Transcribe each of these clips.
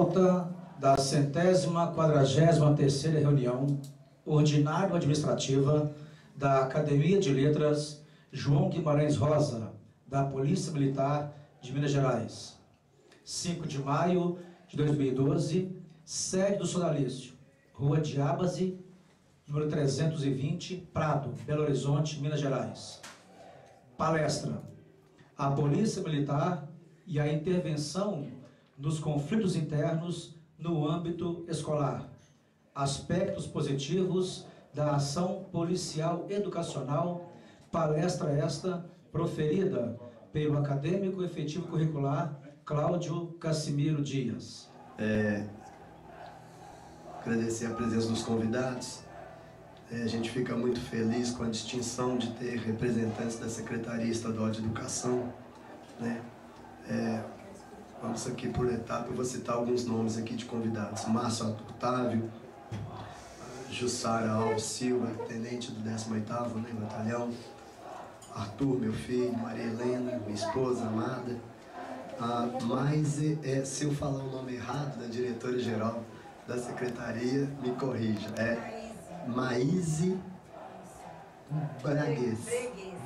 pauta da 143ª reunião ordinário-administrativa da Academia de Letras João Guimarães Rosa, da Polícia Militar de Minas Gerais. 5 de maio de 2012, sede do Sodalício, Rua Diábase, número 320, Prado, Belo Horizonte, Minas Gerais. Palestra: a Polícia Militar e a intervenção nos conflitos internos no âmbito escolar. Aspectos positivos da ação policial educacional. Palestra esta proferida pelo acadêmico efetivo curricular Cláudio Cassimiro Dias. Agradecer a presença dos convidados. A gente fica muito feliz com a distinção de ter representantes da Secretaria Estadual de Educação, né? Vamos aqui por etapa, eu vou citar alguns nomes aqui de convidados. Márcio Otávio, Jussara Alves Silva, tenente do 18º, né, batalhão. Arthur, meu filho, Maria Helena, minha esposa amada. Mas se eu falar o nome errado da diretora-geral da Secretaria, me corrija. Maíse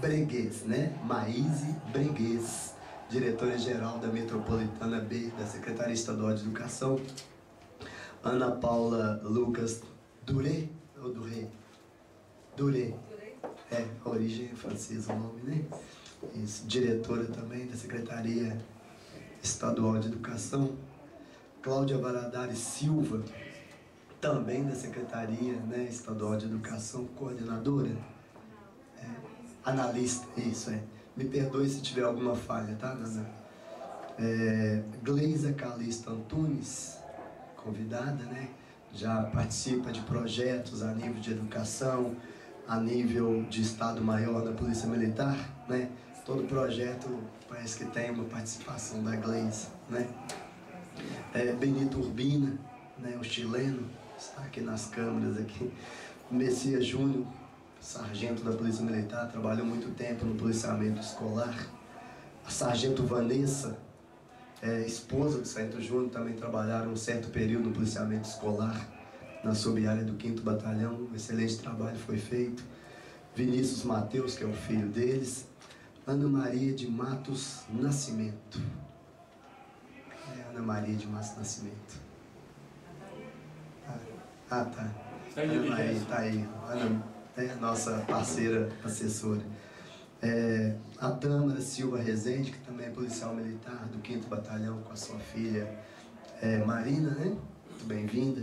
Breguês, né? Maíse Breguês, diretora-geral da Metropolitana B, da Secretaria Estadual de Educação. Ana Paula Lucas Duré, ou Duré? Duré. A origem é francesa o nome, né? Isso, diretora também da Secretaria Estadual de Educação. Cláudia Valadares Silva, também da Secretaria, né, Estadual de Educação, coordenadora, analista, isso Me perdoe se tiver alguma falha, tá, Nana? Gleisa Calista Antunes, convidada, né? Já participa de projetos a nível de educação, a nível de Estado-Maior da Polícia Militar, né? Todo projeto parece que tem uma participação da Gleisa, né? Benito Urbina, né, o chileno, está aqui nas câmeras aqui. Messias Júnior, sargento da Polícia Militar, trabalhou muito tempo no policiamento escolar. A sargento Vanessa, esposa do sargento Júnior, também trabalharam um certo período no policiamento escolar, na sub-área do 5º Batalhão. Um excelente trabalho foi feito. Vinícius Mateus, que é o filho deles. Ana Maria de Matos Nascimento. Ana Maria de Matos Nascimento. Tá. Ana Maria, tá aí. Ana é a nossa parceira, assessora. A Tâmara Silva Rezende, que também é policial militar do 5º Batalhão, com a sua filha Marina, né? Muito bem-vinda.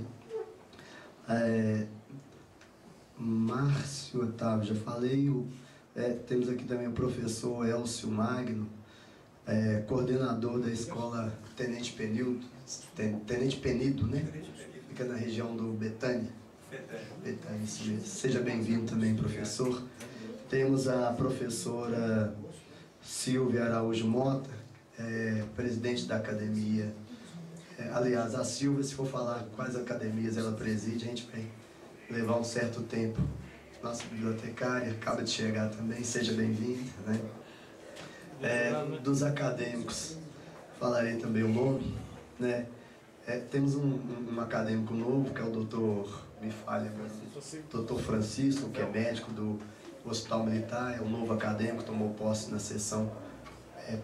Márcio Otávio, já falei. Temos aqui também o professor Elcio Magno, coordenador da escola Tenente Penido, né? Fica na região do Betânia. Betânia, isso mesmo. Seja bem-vindo também, professor. Temos a professora Silvia Araújo Mota, presidente da academia. Aliás, a Silvia, se for falar quais academias ela preside, a gente vai levar um certo tempo. Nossa bibliotecária acaba de chegar também, seja bem-vinda, né? Dos acadêmicos, falarei também o nome, né? Temos um acadêmico novo, que é o doutor, doutor Francisco, que é médico do Hospital Militar, é um novo acadêmico, tomou posse na sessão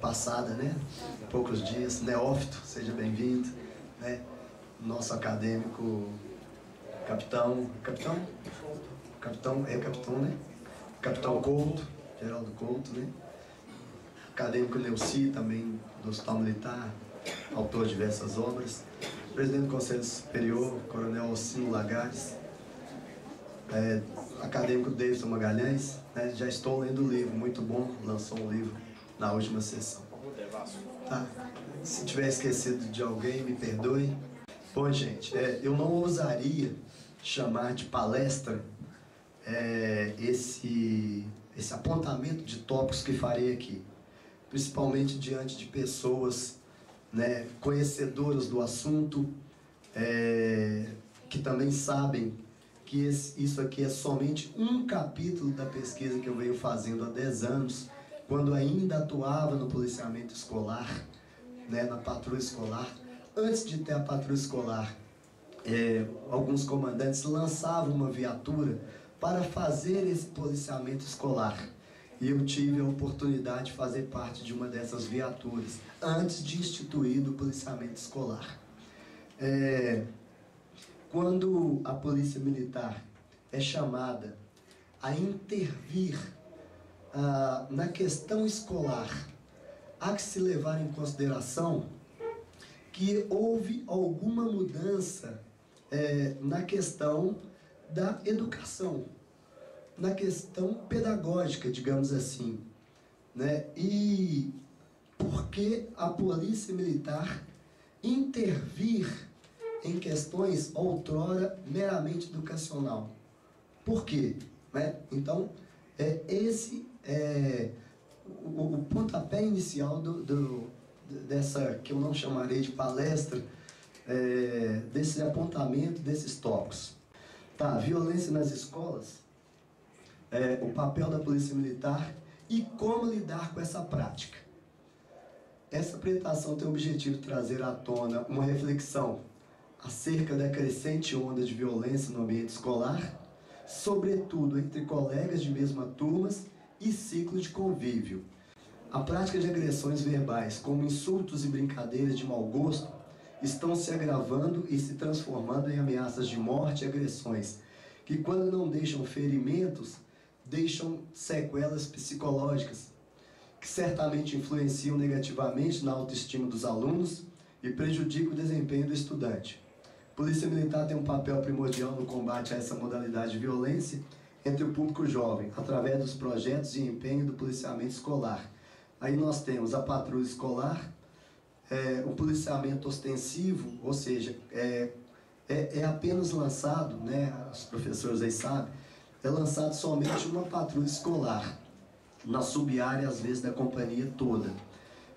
passada, né? Poucos dias. Neófito, seja bem-vindo, né? Nosso acadêmico, capitão, né? Capitão Couto, Geraldo Couto, né? Acadêmico Neuci, também do Hospital Militar, autor de diversas obras. Presidente do Conselho Superior, Coronel Alcino Lagares. Acadêmico Davidson Magalhães, né? Já estou lendo o livro, muito bom, lançou um livro na última sessão. Tá? Se tiver esquecido de alguém, me perdoe. Bom, gente, eu não ousaria chamar de palestra esse apontamento de tópicos que farei aqui, principalmente diante de pessoas, né, conhecedoras do assunto, que também sabem que isso aqui é somente um capítulo da pesquisa que eu venho fazendo há 10 anos, quando ainda atuava no policiamento escolar, né, na patrulha escolar, Antes de ter a patrulha escolar, alguns comandantes lançavam uma viatura para fazer esse policiamento escolar. E eu tive a oportunidade de fazer parte de uma dessas viaturas, antes de instituir o policiamento escolar. Quando a polícia militar é chamada a intervir na questão escolar, há que se levar em consideração que houve alguma mudança na questão da educação, na questão pedagógica, digamos assim, né? E por que a polícia militar intervir em questões outrora meramente educacional? Por quê? Né? Então, esse é o pontapé inicial dessa, que eu não chamarei de palestra, desse apontamento, desses tópicos. Tá, violência nas escolas, o papel da polícia militar e como lidar com essa prática. Essa apresentação tem o objetivo de trazer à tona uma reflexão acerca da crescente onda de violência no ambiente escolar, sobretudo entre colegas de mesma turmas e ciclo de convívio. A prática de agressões verbais, como insultos e brincadeiras de mau gosto, estão se agravando e se transformando em ameaças de morte e agressões, que quando não deixam ferimentos, deixam sequelas psicológicas, que certamente influenciam negativamente na autoestima dos alunos e prejudicam o desempenho do estudante. A Polícia Militar tem um papel primordial no combate a essa modalidade de violência entre o público jovem, através dos projetos de empenho do policiamento escolar. Aí nós temos a patrulha escolar, o policiamento ostensivo, ou seja, é apenas lançado, né, os professores aí sabem, é lançado somente uma patrulha escolar, na sub-área, às vezes, da companhia toda.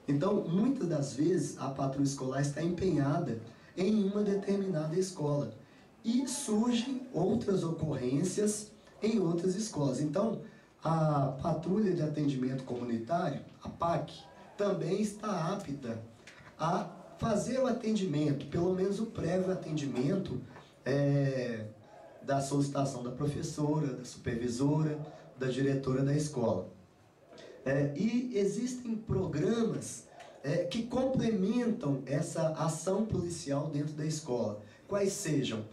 Então, muitas das vezes, a patrulha escolar está empenhada em uma determinada escola e surgem outras ocorrências em outras escolas. Então, a patrulha de atendimento comunitário, a PAC, também está apta a fazer o atendimento, pelo menos o prévio atendimento da solicitação da professora, da supervisora, da diretora da escola. E existem programas que complementam essa ação policial dentro da escola. Quais sejam?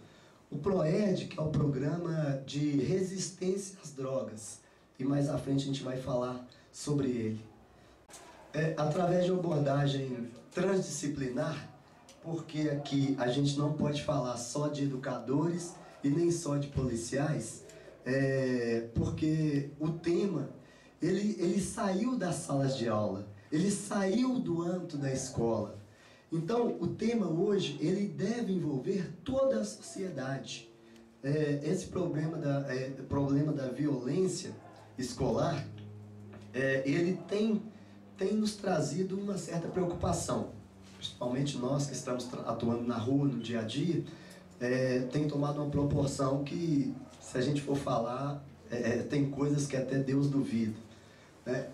O PROED, que é o Programa de Resistência às Drogas, e mais à frente a gente vai falar sobre ele. Através de uma abordagem transdisciplinar, porque aqui a gente não pode falar só de educadores e nem só de policiais, porque o tema ele saiu das salas de aula, ele saiu do âmbito da escola. Então, o tema hoje, ele deve envolver toda a sociedade. Esse problema da violência escolar, ele tem nos trazido uma certa preocupação. Principalmente nós que estamos atuando na rua, no dia a dia, tem tomado uma proporção que, se a gente for falar, tem coisas que até Deus duvida.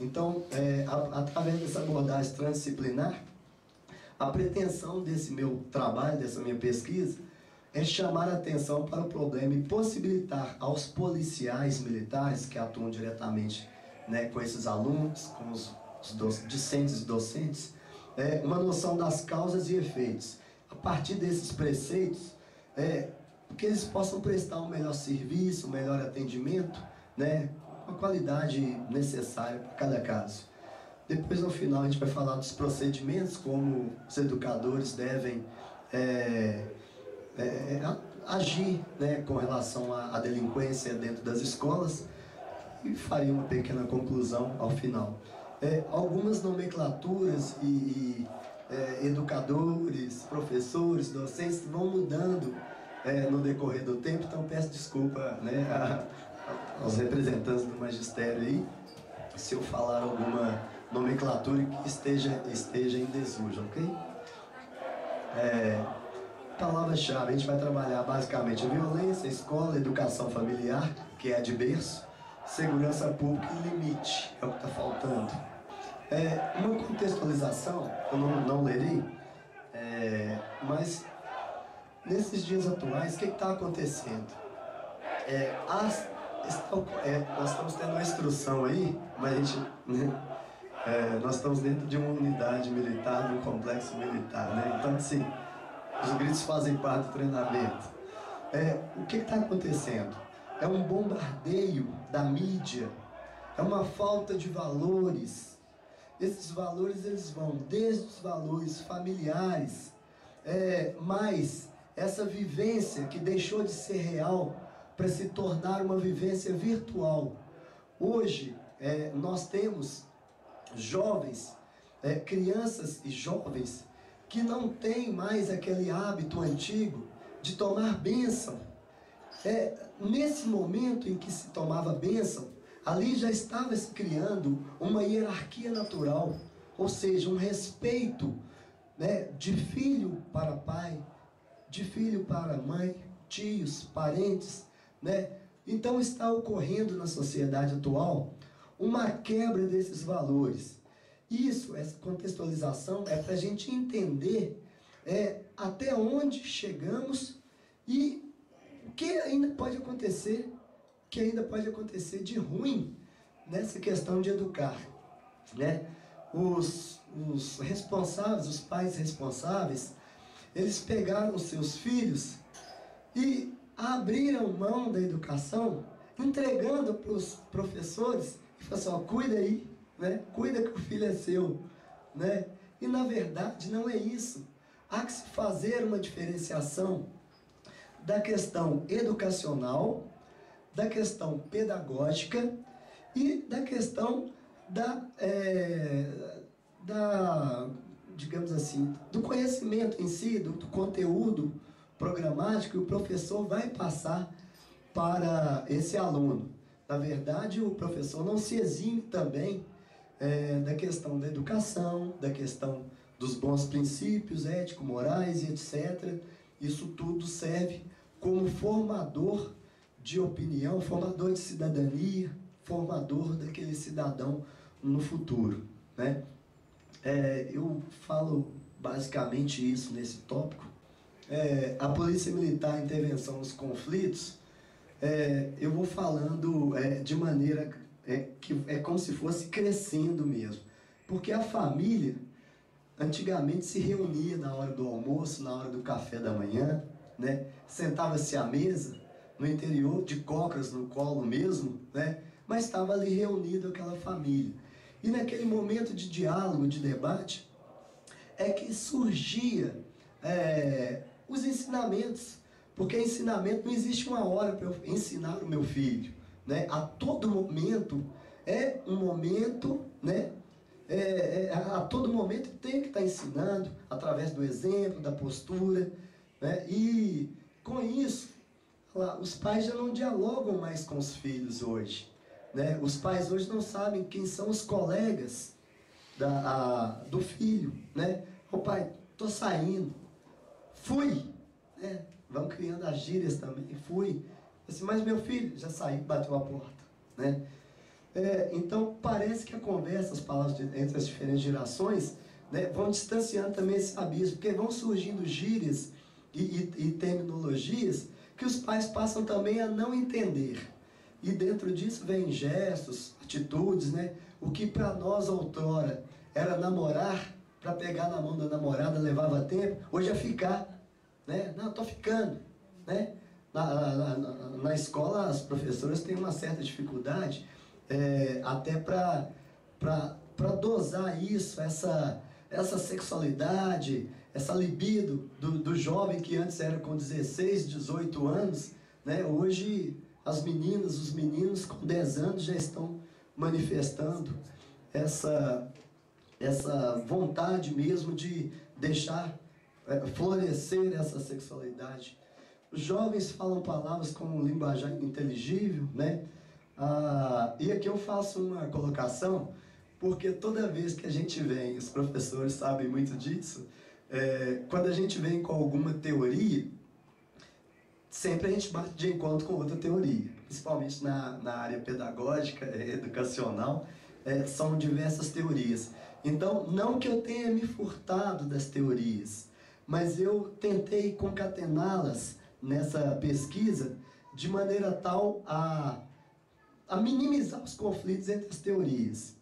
Então, através dessa abordagem transdisciplinar, a pretensão desse meu trabalho, dessa minha pesquisa, é chamar a atenção para o problema e possibilitar aos policiais militares que atuam diretamente, né, com esses alunos, com os discentes e docentes, uma noção das causas e efeitos. A partir desses preceitos, que eles possam prestar um melhor serviço, um melhor atendimento, né, com a qualidade necessária para cada caso. Depois, no final, a gente vai falar dos procedimentos, como os educadores devem agir, né, com relação à delinquência dentro das escolas, e faria uma pequena conclusão ao final. Algumas nomenclaturas e educadores, professores, docentes vão mudando no decorrer do tempo, então peço desculpa, né, aos representantes do magistério aí, se eu falar alguma nomenclatura que esteja em desuso, ok? Palavra-chave, a gente vai trabalhar basicamente a violência, a escola, a educação familiar, que é a de berço, segurança pública e limite, é o que está faltando. Uma contextualização, eu não lerei, Mas nesses dias atuais, o que está acontecendo? Nós estamos tendo uma instrução aí, mas a gente, né, nós estamos dentro de uma unidade militar, de um complexo militar, né? Então, assim, os gritos fazem parte do treinamento. O que está acontecendo? É um bombardeio da mídia, é uma falta de valores. Esses valores, eles vão desde os valores familiares, mas essa vivência que deixou de ser real para se tornar uma vivência virtual. Hoje, nós temos jovens, crianças e jovens que não têm mais aquele hábito antigo de tomar bênção. Nesse momento em que se tomava bênção, ali já estava se criando uma hierarquia natural, ou seja, um respeito, né, de filho para pai, de filho para mãe, tios, parentes, né? Então está ocorrendo na sociedade atual uma quebra desses valores. Isso, essa contextualização é para a gente entender até onde chegamos e o que ainda pode acontecer, de ruim nessa questão de educar, né? Os responsáveis, os pais responsáveis, eles pegaram os seus filhos e abriram mão da educação, entregando para os professores e falaram assim, cuida aí, né? Cuida que o filho é seu, né? E na verdade não é isso. Há que se fazer uma diferenciação da questão educacional, da questão pedagógica e da questão digamos assim, do conhecimento em si, do conteúdo programático que o professor vai passar para esse aluno. Na verdade, o professor não se exime também da questão da educação, da questão dos bons princípios ético-morais e etc. Isso tudo serve como formador de opinião, formador de cidadania, formador daquele cidadão no futuro, né? Eu falo basicamente isso nesse tópico. A Polícia Militar, a intervenção nos conflitos, eu vou falando de maneira que é como se fosse crescendo mesmo. Porque a família, antigamente, se reunia na hora do almoço, na hora do café da manhã, né? Sentava-se à mesa, no interior, de cócoras no colo mesmo, né? Mas estava ali reunido aquela família. E naquele momento de diálogo, de debate, é que surgia os ensinamentos. Porque ensinamento, não existe uma hora para eu ensinar o meu filho, né? A todo momento é um momento, né? A todo momento tem que estar ensinando, através do exemplo, da postura, né? E com isso, os pais já não dialogam mais com os filhos hoje, né? Os pais hoje não sabem quem são os colegas do filho, né? Ô pai, tô saindo, fui, né? Vão criando as gírias também, fui. Assim, mas meu filho já saiu, bateu a porta, né? Então parece que a conversa, as palavras entre as diferentes gerações, né, vão distanciando também esse abismo, porque vão surgindo gírias e terminologias que os pais passam também a não entender. E dentro disso vem gestos, atitudes, né? O que para nós outrora era namorar, para pegar na mão da namorada levava tempo, hoje é ficar, né? Não, estou ficando, né? Na escola as professoras têm uma certa dificuldade até para dosar isso, essa sexualidade, essa libido do jovem que antes era com 16, 18 anos, né? Hoje as meninas, os meninos com 10 anos já estão manifestando essa vontade mesmo de deixar florescer essa sexualidade. Os jovens falam palavras com linguajar inteligível, né? E aqui eu faço uma colocação, porque toda vez que a gente vem, os professores sabem muito disso, quando a gente vem com alguma teoria, sempre a gente bate de encontro com outra teoria, principalmente na área pedagógica, educacional, são diversas teorias. Então, não que eu tenha me furtado das teorias, mas eu tentei concatená-las nessa pesquisa de maneira tal a minimizar os conflitos entre as teorias.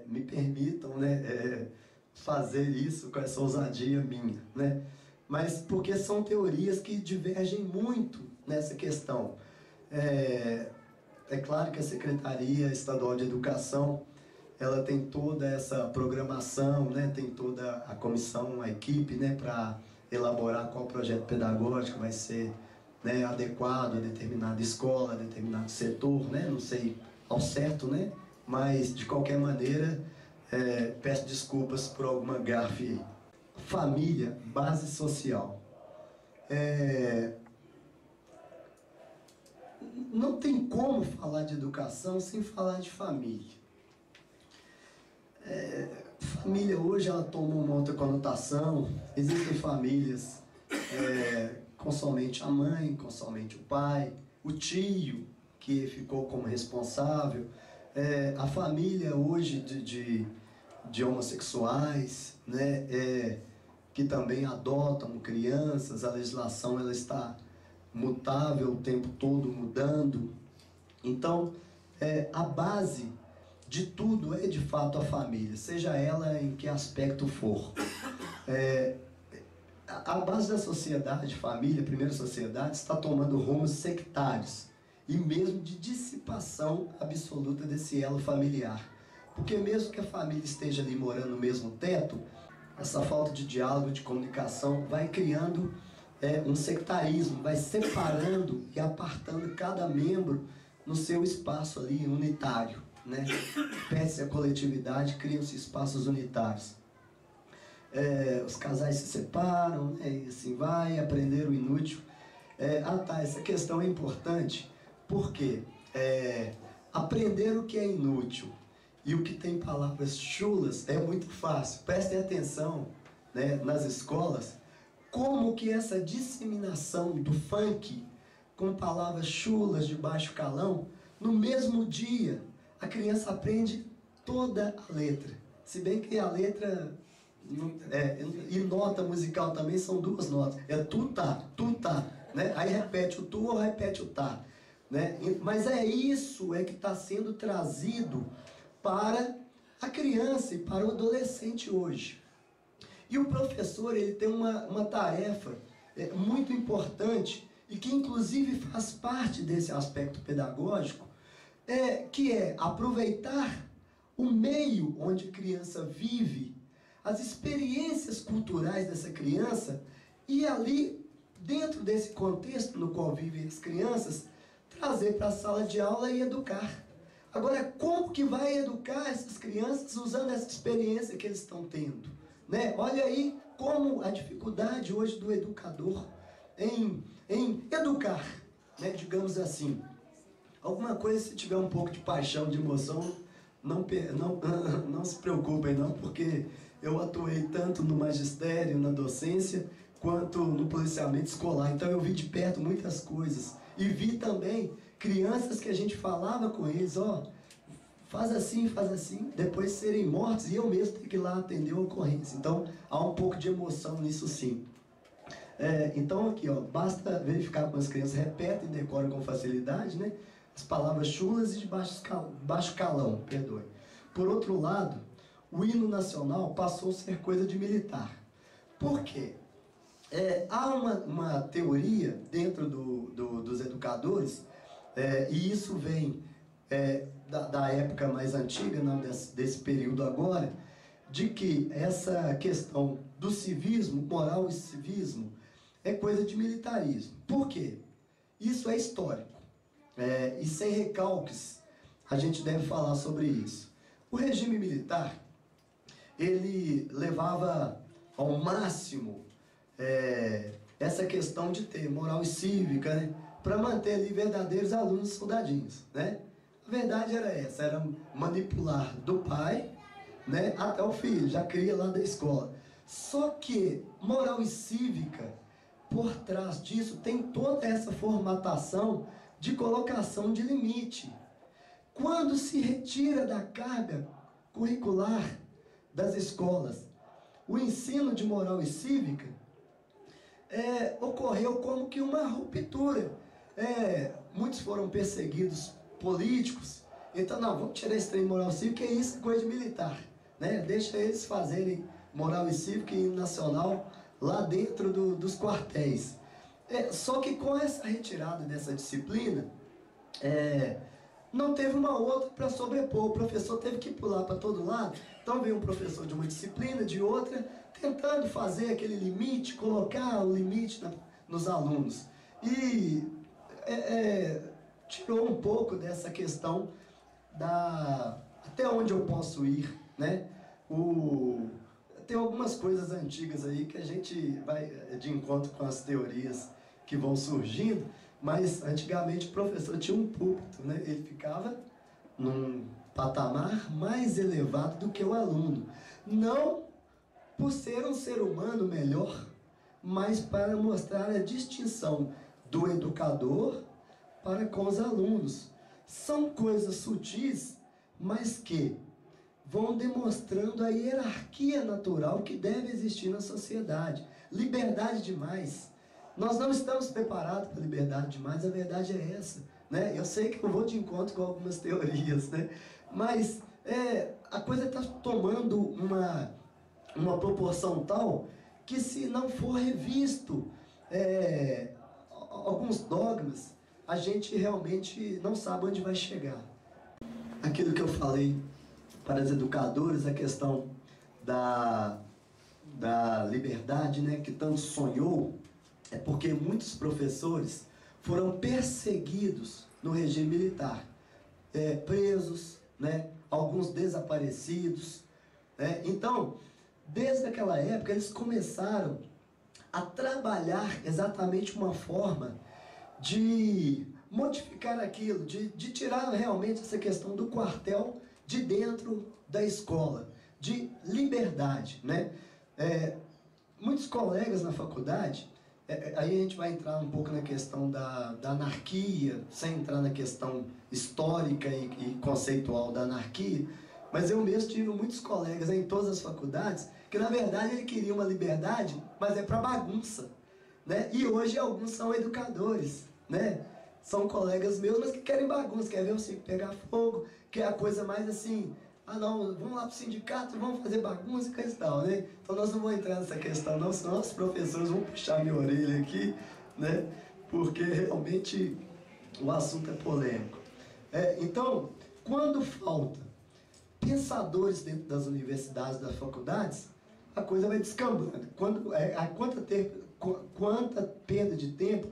Me permitam, né, fazer isso com essa ousadia minha, né? Mas porque são teorias que divergem muito nessa questão. É claro que a Secretaria Estadual de Educação, ela tem toda essa programação, né, tem toda a comissão, a equipe, né, para elaborar qual projeto pedagógico vai ser, né, adequado a determinada escola, a determinado setor, né, não sei ao certo, né, mas de qualquer maneira peço desculpas por alguma gafe aí. Família, base social. Não tem como falar de educação sem falar de família. Família hoje ela toma uma outra conotação. Existem famílias com somente a mãe, com somente o pai, o tio que ficou como responsável, a família hoje de homossexuais, né, que também adotam crianças. A legislação ela está mutável o tempo todo, mudando. Então, a base de tudo é de fato a família, seja ela em que aspecto for. A base da sociedade, família, primeira sociedade, está tomando rumos sectários e mesmo de dissipação absoluta desse elo familiar. Porque mesmo que a família esteja ali morando no mesmo teto, essa falta de diálogo, de comunicação, vai criando um sectarismo, vai separando e apartando cada membro no seu espaço ali unitário, né? Perde-se a coletividade, criam-se espaços unitários. Os casais se separam, né? E assim vai, aprender o inútil. Essa questão é importante, porque aprender o que é inútil e o que tem palavras chulas é muito fácil. Prestem atenção, né, nas escolas, como que essa disseminação do funk com palavras chulas de baixo calão, no mesmo dia a criança aprende toda a letra. Se bem que a letra e nota musical também são duas notas. Tu tá, né? Aí repete o tu ou repete o tá, né? Mas isso que está sendo trazido para a criança e para o adolescente hoje. E o professor ele tem uma tarefa muito importante e que inclusive faz parte desse aspecto pedagógico, que é aproveitar o meio onde a criança vive, as experiências culturais dessa criança e ali, dentro desse contexto no qual vivem as crianças, trazer para a sala de aula e educar. Agora, como que vai educar essas crianças usando essa experiência que eles estão tendo? Né? Olha aí como a dificuldade hoje do educador em educar, né? Digamos assim. Alguma coisa, se tiver um pouco de paixão, de emoção, não se preocupem não, porque eu atuei tanto no magistério, na docência, quanto no policiamento escolar. Então eu vi de perto muitas coisas. E vi também crianças que a gente falava com eles, faz assim, depois serem mortos e eu mesmo ter que ir lá atender a ocorrência. Então há um pouco de emoção nisso sim. Então aqui, basta verificar como as crianças repetem e decoram com facilidade, né? As palavras chulas e de baixo calão, perdoe. Por outro lado, o hino nacional passou a ser coisa de militar. Por quê? Há uma teoria dentro dos educadores, e isso vem da época mais antiga, não desse período agora, de que essa questão do civismo, moral e civismo, é coisa de militarismo. Por quê? Isso é histórico. E sem recalques, a gente deve falar sobre isso. O regime militar, ele levava ao máximo essa questão de ter moral e cívica, né? Para manter ali verdadeiros alunos soldadinhos, né? A verdade era essa, era manipular do pai, né, até o filho, já cria lá da escola. Só que moral e cívica, por trás disso, tem toda essa formatação de colocação de limite. Quando se retira da carga curricular das escolas o ensino de moral e cívica, ocorreu como que uma ruptura. Muitos foram perseguidos políticos, então não, vamos tirar esse trem moral cívico, que é isso, coisa de militar, né? Deixa eles fazerem moral e cívico e nacional lá dentro dos quartéis. Só que com essa retirada dessa disciplina, não teve uma outra para sobrepor. O professor teve que pular para todo lado. Então veio um professor de uma disciplina, de outra, tentando fazer aquele limite, colocar o limite nos alunos. E tirou um pouco dessa questão até onde eu posso ir, né? Tem algumas coisas antigas aí que a gente vai de encontro com as teorias que vão surgindo, mas antigamente o professor tinha um púlpito, né? Ele ficava num patamar mais elevado do que o aluno. Não por ser um ser humano melhor, mas para mostrar a distinção do educador para com os alunos. São coisas sutis, mas que vão demonstrando a hierarquia natural que deve existir na sociedade. Liberdade demais. Nós não estamos preparados para liberdade demais, a verdade é essa, né? Eu sei que eu vou de encontro com algumas teorias, né? Mas a coisa está tomando uma proporção tal que, se não for revisto alguns dogmas, a gente realmente não sabe onde vai chegar. Aquilo que eu falei para os educadores, a questão da liberdade, né, que tanto sonhou, é porque muitos professores foram perseguidos no regime militar, presos, né, alguns desaparecidos, né? Então, desde aquela época, eles começaram a trabalhar exatamente uma forma de modificar aquilo, de tirar realmente essa questão do quartel de dentro da escola, de liberdade, né? Muitos colegas na faculdade, aí a gente vai entrar um pouco na questão da anarquia, sem entrar na questão histórica e conceitual da anarquia, mas eu mesmo tive muitos colegas em todas as faculdades que, na verdade, ele queria uma liberdade, mas para bagunça, né? E hoje alguns são educadores, né? São colegas meus, mas que querem bagunça, querem ver o circo pegar fogo, que é a coisa mais assim, não, vamos lá para o sindicato, vamos fazer bagunça e coisa e tal, né? Então nós não vamos entrar nessa questão não, senão os professores vão puxar minha orelha aqui, né? Porque realmente o assunto é polêmico. Então, quando falta pensadores dentro das universidades, das faculdades, a coisa vai descambando. Quanta perda de tempo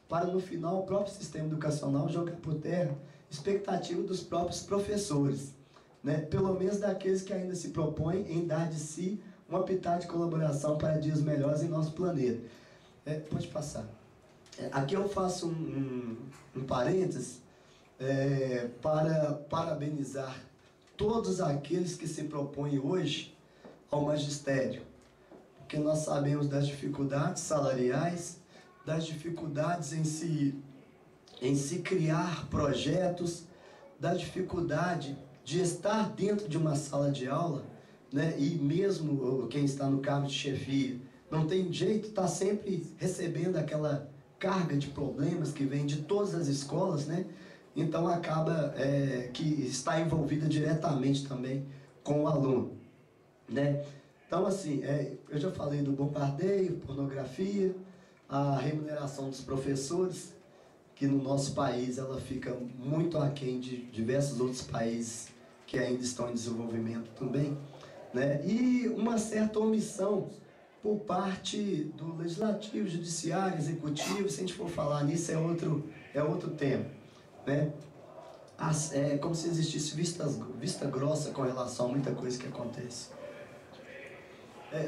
para, no final, o próprio sistema educacional jogar por terra expectativa dos próprios professores, né? Pelo menos daqueles que ainda se propõem em dar de si uma pitada de colaboração para dias melhores em nosso planeta. Pode passar. Aqui eu faço um parênteses para parabenizar todos aqueles que se propõem hoje ao magistério, porque nós sabemos das dificuldades salariais, das dificuldades em se criar projetos, da dificuldade de estar dentro de uma sala de aula, né? E mesmo quem está no cargo de chefia não tem jeito, está sempre recebendo aquela carga de problemas que vem de todas as escolas, né? Então acaba que está envolvida diretamente também com o aluno, né? Então, assim, eu já falei do bombardeio, pornografia, a remuneração dos professores, que no nosso país ela fica muito aquém de diversos outros países que ainda estão em desenvolvimento também, né? E uma certa omissão por parte do legislativo, judiciário, executivo. Se a gente for falar nisso, é outro tema, né? É como se existisse vista grossa com relação a muita coisa que acontece.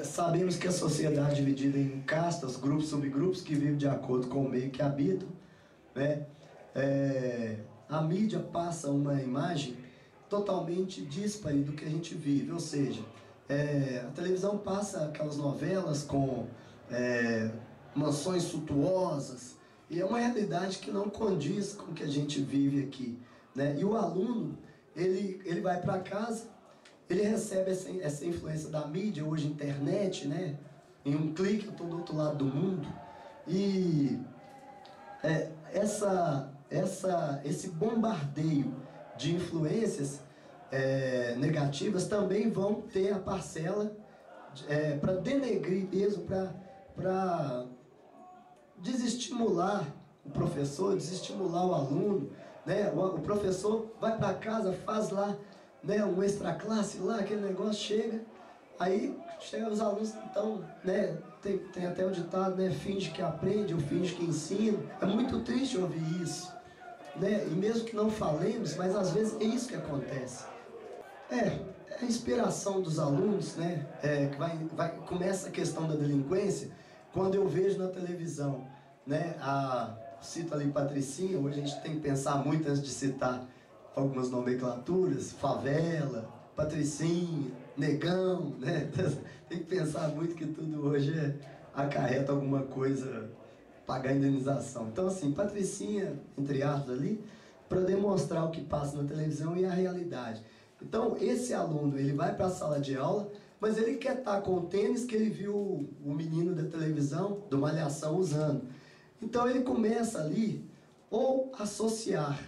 Sabemos que a sociedade é dividida em castas, grupos, subgrupos, que vivem de acordo com o meio que habitam, né? A mídia passa uma imagem totalmente díspare do que a gente vive, ou seja, a televisão passa aquelas novelas com mansões suntuosas, e é uma realidade que não condiz com o que a gente vive aqui, né? E o aluno, ele vai para casa, ele recebe essa influência da mídia, hoje internet, né? Em um clique eu estou do outro lado do mundo, E esse bombardeio de influências negativas também vão ter a parcela para denegrir mesmo, para desestimular o professor, desestimular o aluno, né? O professor vai para casa, faz lá, né, um extra classe lá, aquele negócio, aí chega os alunos, então, né, tem até o ditado, né, finge que aprende ou finge que ensina. É muito triste ouvir isso, né? E mesmo que não falemos, mas às vezes é isso que acontece. A inspiração dos alunos, né, que começa a questão da delinquência quando eu vejo na televisão, né, cito ali Patricinha. Hoje a gente tem que pensar muito antes de citar algumas nomenclaturas: favela, Patricinha, negão, né? Tem que pensar muito que tudo hoje acarreta alguma coisa, pagar indenização. Então, assim, Patricinha, entre aspas ali, para demonstrar o que passa na televisão e a realidade. Então, esse aluno, ele vai para a sala de aula, mas ele quer estar com o tênis que ele viu o menino da televisão, do Malhação, usando. Então, ele começa ali, ou associar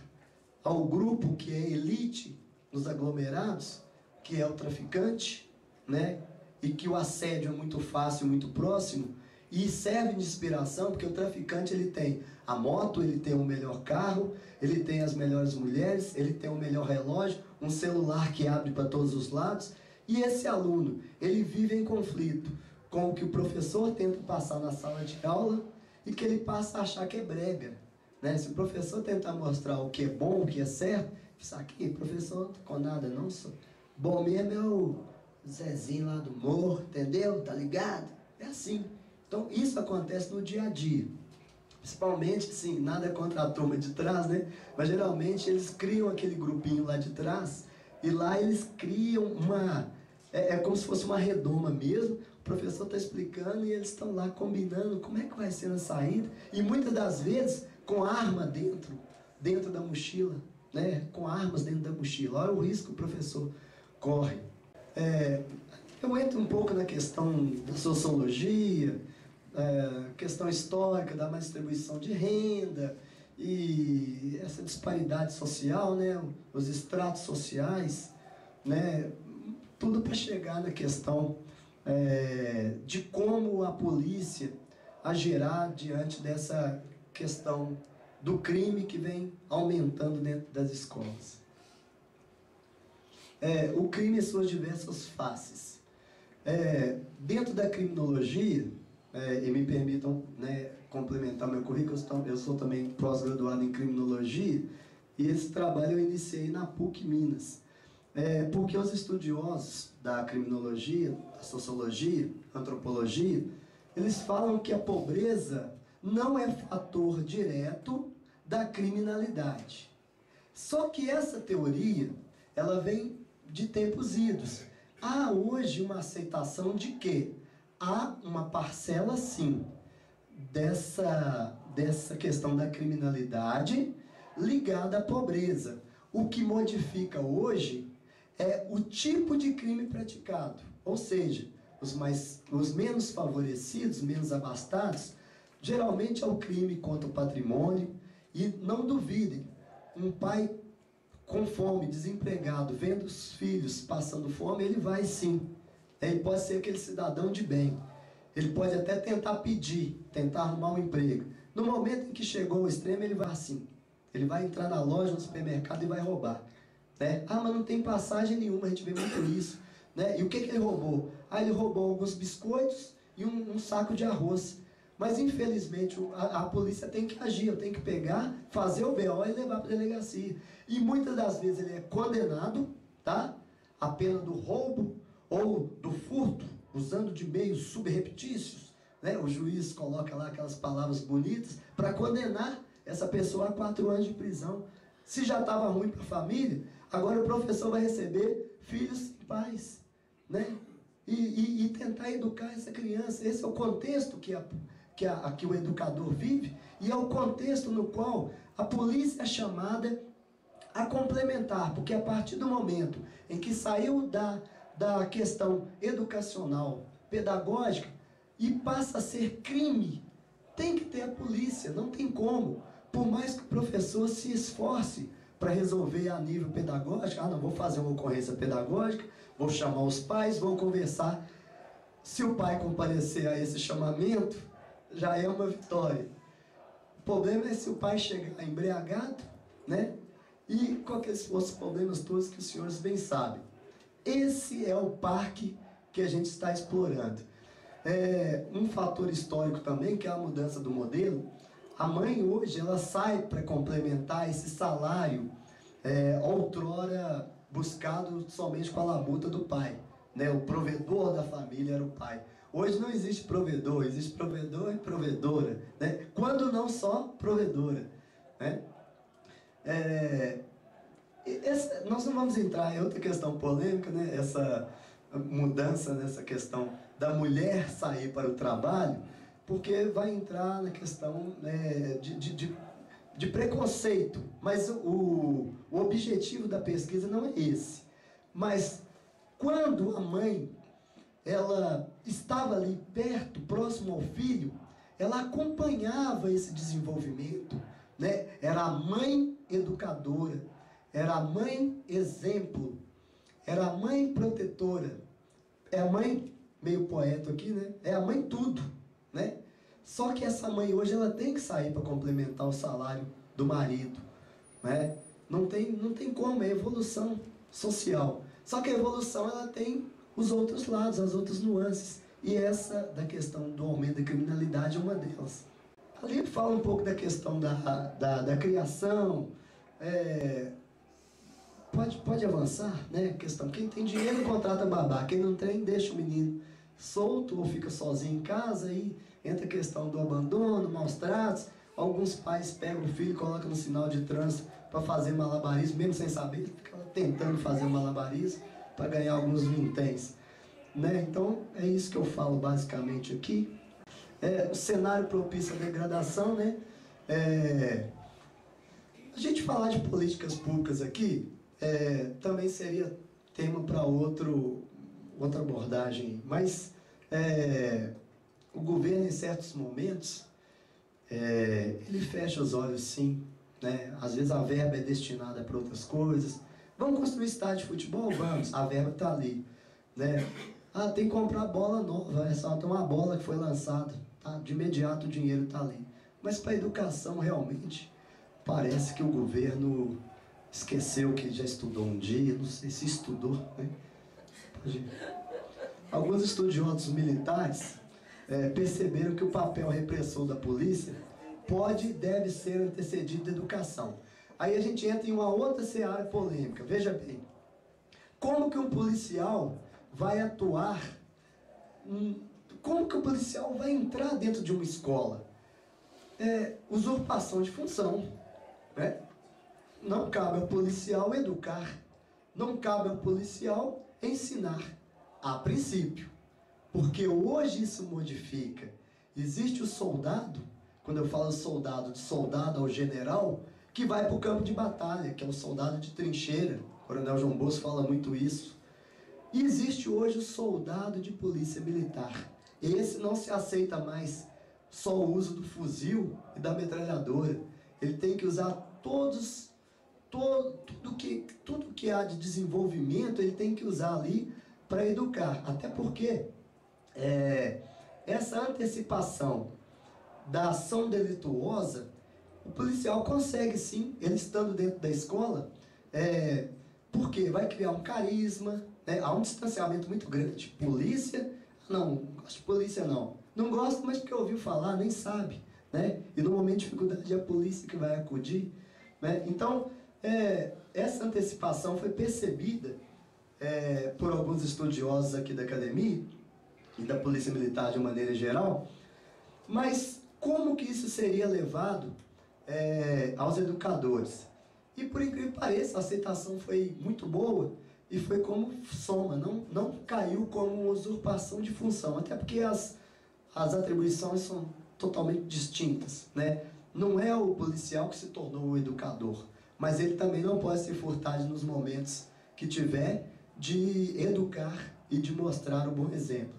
ao grupo que é elite nos aglomerados, que é o traficante, né? E que o assédio é muito fácil, muito próximo, e serve de inspiração, porque o traficante, ele tem a moto, ele tem o melhor carro, ele tem as melhores mulheres, ele tem o melhor relógio, um celular que abre para todos os lados. E esse aluno, ele vive em conflito com o que o professor tenta passar na sala de aula e que ele passa a achar que é brega, né? Se o professor tentar mostrar o que é bom, o que é certo, isso aqui, professor, com nada não, sou bom mesmo é o Zezinho lá do morro, entendeu? Tá ligado? É assim. Então, isso acontece no dia a dia. Principalmente, sim, nada contra a turma de trás, né? Mas geralmente eles criam aquele grupinho lá de trás, e lá eles criam uma... É como se fosse uma redoma mesmo. O professor está explicando e eles estão lá combinando como é que vai ser na saída. E muitas das vezes com arma dentro da mochila, né? Com armas dentro da mochila. Olha o risco que o professor corre. Eu entro um pouco na questão da sociologia, questão histórica da má distribuição de renda e essa disparidade social, né? Os estratos sociais, né? Tudo para chegar na questão de como a polícia agirá diante dessa questão do crime que vem aumentando dentro das escolas. O crime e suas diversas faces. Dentro da criminologia, e me permitam, né, complementar meu currículo, eu sou também pós-graduado em criminologia, e esse trabalho eu iniciei na PUC Minas. Porque os estudiosos da criminologia, da sociologia, antropologia, eles falam que a pobreza não é fator direto da criminalidade. Só que essa teoria, ela vem de tempos idos. Há hoje uma aceitação de que há uma parcela, sim, dessa questão da criminalidade ligada à pobreza. O que modifica hoje é o tipo de crime praticado. Ou seja, os menos favorecidos, menos abastados, geralmente é o crime contra o patrimônio. E não duvidem, um pai com fome, desempregado, vendo os filhos passando fome, ele vai sim. Ele pode ser aquele cidadão de bem. Ele pode até tentar pedir, tentar arrumar um emprego. No momento em que chegou ao extremo, ele vai assim. Ele vai entrar na loja, no supermercado e vai roubar. Né? Mas não tem passagem nenhuma, a gente vê muito isso. Né? E o que ele roubou? Ele roubou alguns biscoitos e um saco de arroz. Mas, infelizmente, a polícia tem que agir, tem que pegar, fazer o BO e levar para a delegacia. E muitas das vezes ele é condenado, tá? A pena do roubo ou do furto, usando de meios subreptícios, né? O juiz coloca lá aquelas palavras bonitas para condenar essa pessoa a 4 anos de prisão. Se já estava ruim para a família, agora o professor vai receber filhos sem pais, né? E tentar educar essa criança. Esse é o contexto que o educador vive, e é o contexto no qual a polícia é chamada a complementar, porque a partir do momento em que saiu da questão educacional, pedagógica, e passa a ser crime tem que ter a polícia, não tem como. Por mais que o professor se esforce para resolver a nível pedagógico, não, vou fazer uma ocorrência pedagógica, vou chamar os pais, vou conversar. Se o pai comparecer a esse chamamento, já é uma vitória. O problema é se o pai chegar embriagado, né? E quais fossem os problemas todos que os senhores bem sabem. Esse é o parque que a gente está explorando. Um fator histórico também, que é a mudança do modelo. A mãe hoje, ela sai para complementar esse salário outrora buscado somente com a labuta do pai, né? O provedor da família era o pai. Hoje não existe provedor, existe provedor e provedora, né? Quando não só provedora, né? Nós não vamos entrar em outra questão polêmica, né? Essa mudança nessa questão da mulher sair para o trabalho, porque vai entrar na questão de preconceito, mas o objetivo da pesquisa não é esse. Mas quando a mãe ela estava ali perto, próximo ao filho, ela acompanhava esse desenvolvimento, né? Era a mãe educadora, era a mãe exemplo, era a mãe protetora, é a mãe, meio poeta aqui, né? É a mãe tudo, né? Só que essa mãe hoje ela tem que sair para complementar o salário do marido, né? Não tem como, é evolução social. Só que a evolução ela tem os outros lados, as outras nuances. E essa da questão do aumento da criminalidade é uma delas. Ali fala um pouco da questão da criação. Pode avançar, né? Questão, quem tem dinheiro contrata babá, quem não tem deixa o menino solto ou fica sozinho em casa, aí entra a questão do abandono, maus tratos. Alguns pais pegam o filho e colocam no sinal de trânsito para fazer malabarismo, mesmo sem saber, fica tentando fazer malabarismo para ganhar alguns vinténs, né? Então é isso que eu falo basicamente aqui. O cenário propício à degradação, né? A gente falar de políticas públicas aqui também seria tema para outra abordagem, mas o governo em certos momentos ele fecha os olhos sim, né? Às vezes a verba é destinada para outras coisas. Vamos construir estádio de futebol? Vamos, a verba está ali, né? Tem que comprar bola nova, só tem uma bola que foi lançada, tá? De imediato o dinheiro está ali. Mas para a educação realmente parece que o governo esqueceu que já estudou um dia, não sei se estudou, né? Alguns estudiosos militares perceberam que o papel repressor da polícia pode e deve ser antecedido da educação. Aí a gente entra em uma outra seara polêmica. Veja bem, como que um policial vai atuar, como que o policial vai entrar dentro de uma escola? Usurpação de função, né? Não cabe ao policial educar, não cabe ao policial ensinar, a princípio. Porque hoje isso modifica. Existe o soldado, quando eu falo soldado, de soldado ao general, que vai para o campo de batalha, que é o soldado de trincheira. O Coronel João Bosco fala muito isso. E existe hoje o soldado de polícia militar. Esse não se aceita mais só o uso do fuzil e da metralhadora. Ele tem que usar tudo que há de desenvolvimento, ele tem que usar ali para educar. Até porque essa antecipação da ação delituosa, o policial consegue sim, ele estando dentro da escola, porque vai criar um carisma, né? Há um distanciamento muito grande. Polícia, não gosto de polícia não gosto, mas porque ouviu falar, nem sabe, né? E no momento de dificuldade é a polícia que vai acudir, né? Então, essa antecipação foi percebida por alguns estudiosos aqui da academia e da polícia militar de uma maneira geral, mas como que isso seria levado aos educadores? E por incrível que pareça, a aceitação foi muito boa e foi como soma, não caiu como usurpação de função, até porque as atribuições são totalmente distintas, né? Não é o policial que se tornou o educador, mas ele também não pode se furtar nos momentos que tiver de educar e de mostrar o bom exemplo.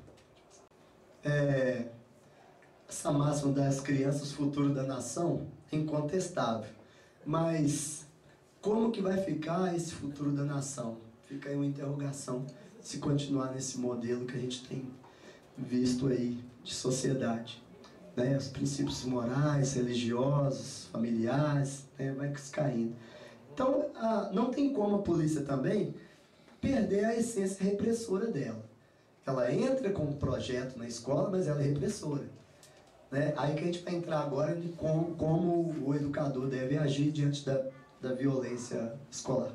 essa máxima das crianças, futuro da nação, é incontestável. Mas como que vai ficar esse futuro da nação? Fica aí uma interrogação se continuar nesse modelo que a gente tem visto aí de sociedade. Né? Os princípios morais, religiosos, familiares, né? Vai caindo. Então, não tem como a polícia também perder a essência repressora dela. Ela entra com um projeto na escola, mas ela é repressora. Né? Aí que a gente vai entrar agora de como o educador deve agir diante da violência escolar.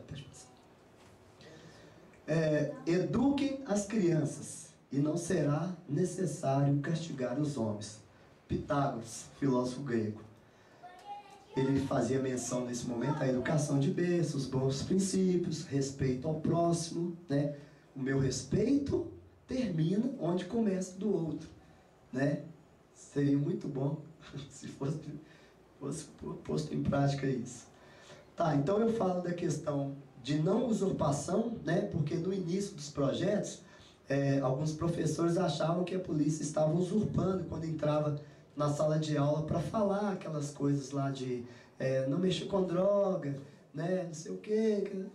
Eduquem as crianças e não será necessário castigar os homens. Pitágoras, filósofo grego. Ele fazia menção nesse momento à educação de berço, os bons princípios, respeito ao próximo. Né? O meu respeito termina onde começa do outro. Né? Seria muito bom se fosse posto em prática isso. Tá, então eu falo da questão de não usurpação, né? Porque no início dos projetos, alguns professores achavam que a polícia estava usurpando quando entrava na sala de aula para falar aquelas coisas lá de não mexer com droga, né? Não sei o quê,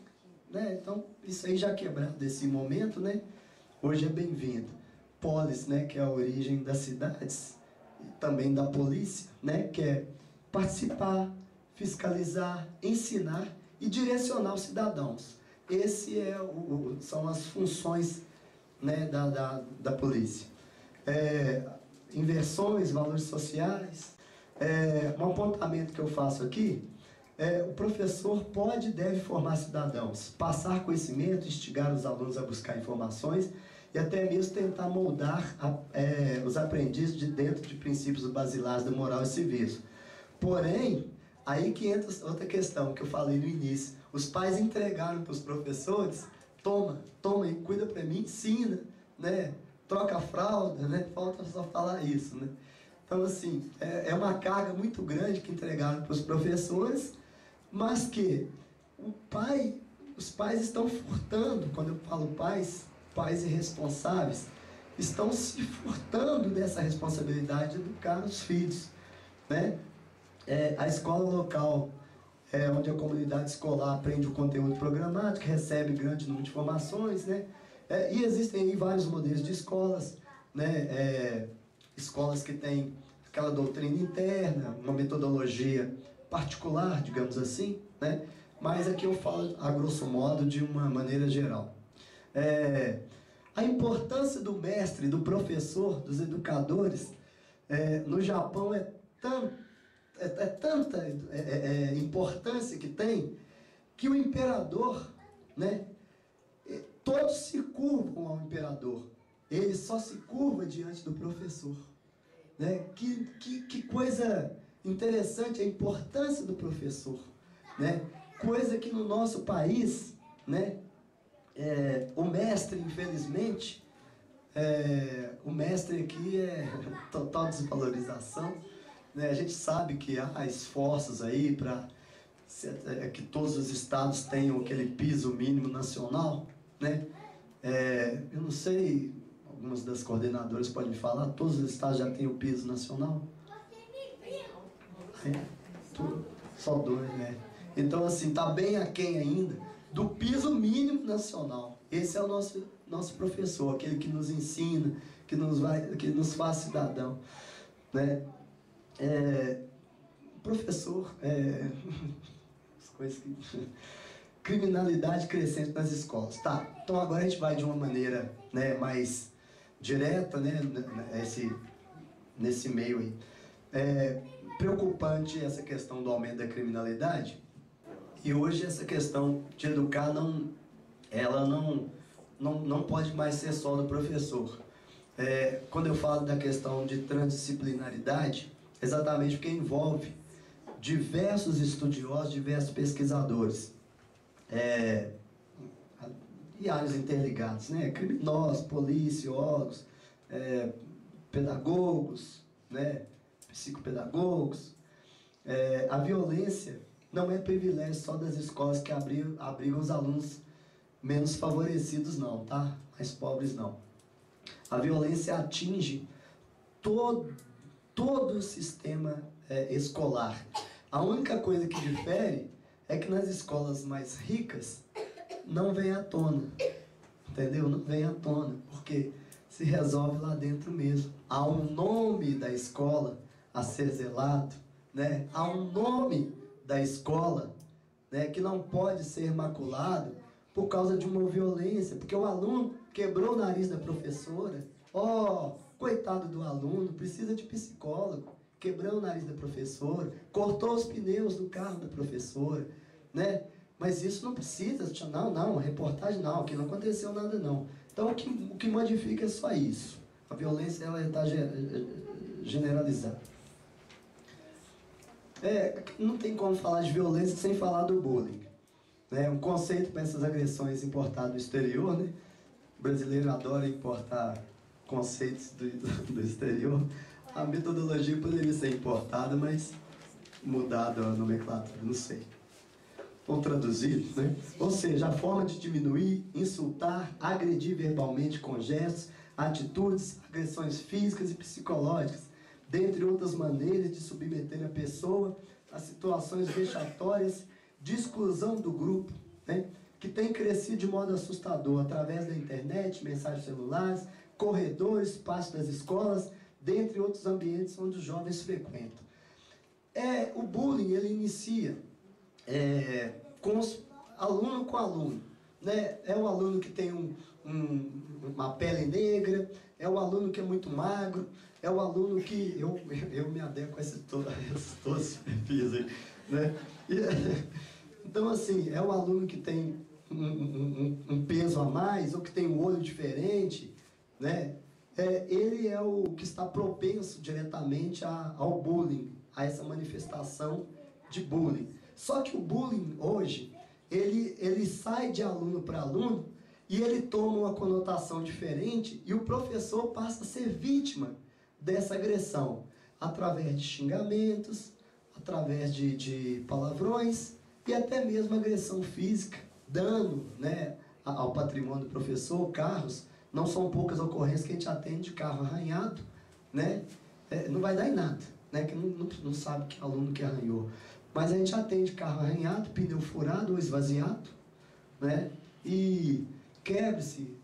né? Então, isso aí já quebrado desse momento, né? Hoje é bem-vindo. Polis, né? Que é a origem das cidades, e também da polícia, né? Que é participar, fiscalizar, ensinar e direcionar os cidadãos. Esse são as funções, né, da polícia. Inversões, valores sociais. Um apontamento que eu faço aqui, o professor pode e deve formar cidadãos, passar conhecimento, instigar os alunos a buscar informações e até mesmo tentar moldar os aprendizes dentro de princípios basilares da moral e civismo. Porém, aí que entra outra questão que eu falei no início. Os pais entregaram para os professores, toma e cuida para mim, ensina, né? Troca a fralda, né? Falta só falar isso, né? Então, assim, é uma carga muito grande que entregaram para os professores, mas que os pais estão furtando. Quando eu falo pais irresponsáveis, estão se furtando dessa responsabilidade de educar os filhos, né? A escola local onde a comunidade escolar aprende o conteúdo programático, recebe grande número de informações, né? E existem aí vários modelos de escolas, né? Escolas que têm aquela doutrina interna, uma metodologia particular, digamos assim, né? Mas aqui eu falo, a grosso modo, de uma maneira geral. A importância do mestre, do professor, dos educadores, no Japão tanta importância que tem, que o imperador, né, todos se curvam ao imperador. Ele só se curva diante do professor. Né? Que coisa interessante a importância do professor. Né? Coisa que no nosso país, né, o mestre, infelizmente, o mestre aqui é total desvalorização. Né? A gente sabe que há esforços aí para que todos os estados tenham aquele piso mínimo nacional. Né? Eu não sei, algumas das coordenadoras podem falar, todos os estados já têm o piso nacional? Só 2, né? Então, assim, está bem aquém ainda do piso mínimo nacional. Esse é o nosso professor, aquele que nos ensina, que nos faz cidadão. Né? Professor, as coisas que... criminalidade crescente nas escolas. Tá, então agora a gente vai de uma maneira, né, mais direta, né, nesse meio aí. Preocupante essa questão do aumento da criminalidade, e hoje essa questão de educar ela não pode mais ser só do professor. Quando eu falo da questão de transdisciplinaridade, exatamente porque envolve diversos estudiosos, diversos pesquisadores, e áreas interligadas, né? Criminosos, policiólogos, pedagogos, né? Psicopedagogos. A violência não é privilégio só das escolas que abrigam os alunos menos favorecidos, não, tá? Mais pobres, não. A violência atinge todo todo o sistema escolar. A única coisa que difere é que nas escolas mais ricas não vem à tona, entendeu? Não vem à tona, porque se resolve lá dentro mesmo. Há um nome da escola a ser zelado, né? Há um nome da escola, né, que não pode ser maculado por causa de uma violência, porque o aluno quebrou o nariz da professora. Coitado do aluno, precisa de psicólogo. Quebrou o nariz da professora, cortou os pneus do carro da professora, né? Mas isso não precisa, não, reportagem não, aqui não aconteceu nada não. Então o que modifica é só isso. A violência ela está generalizada. Não tem como falar de violência sem falar do bullying. É um conceito para essas agressões importadas do exterior, né? O brasileiro adora importar conceitos do exterior. A metodologia poderia ser importada, mas mudada a nomenclatura, não sei. Ou traduzido, né? Ou seja, a forma de diminuir, insultar, agredir verbalmente com gestos, atitudes, agressões físicas e psicológicas, dentre outras maneiras de submeter a pessoa a situações vexatórias de exclusão do grupo, né? Que tem crescido de modo assustador através da internet, mensagens celulares, corredores, espaços das escolas, dentre outros ambientes onde os jovens frequentam. O bullying ele inicia aluno com aluno, né? É o aluno que tem uma pele negra, é o aluno que é muito magro, é o aluno que... Eu me adequo a esses todos perfis aí, né? Então, assim, é o aluno que tem um peso a mais, ou que tem um olho diferente, né? Ele é o que está propenso diretamente ao bullying, a essa manifestação de bullying. Só que o bullying hoje, ele sai de aluno para aluno e ele toma uma conotação diferente e o professor passa a ser vítima dessa agressão através de xingamentos, através de palavrões e até mesmo agressão física, dano, né, ao patrimônio do professor, carros. Não são poucas ocorrências que a gente atende de carro arranhado, né? Não vai dar em nada, né? Que não sabe que aluno que arranhou. Mas a gente atende carro arranhado, pneu furado ou esvaziado, né? E quebra-se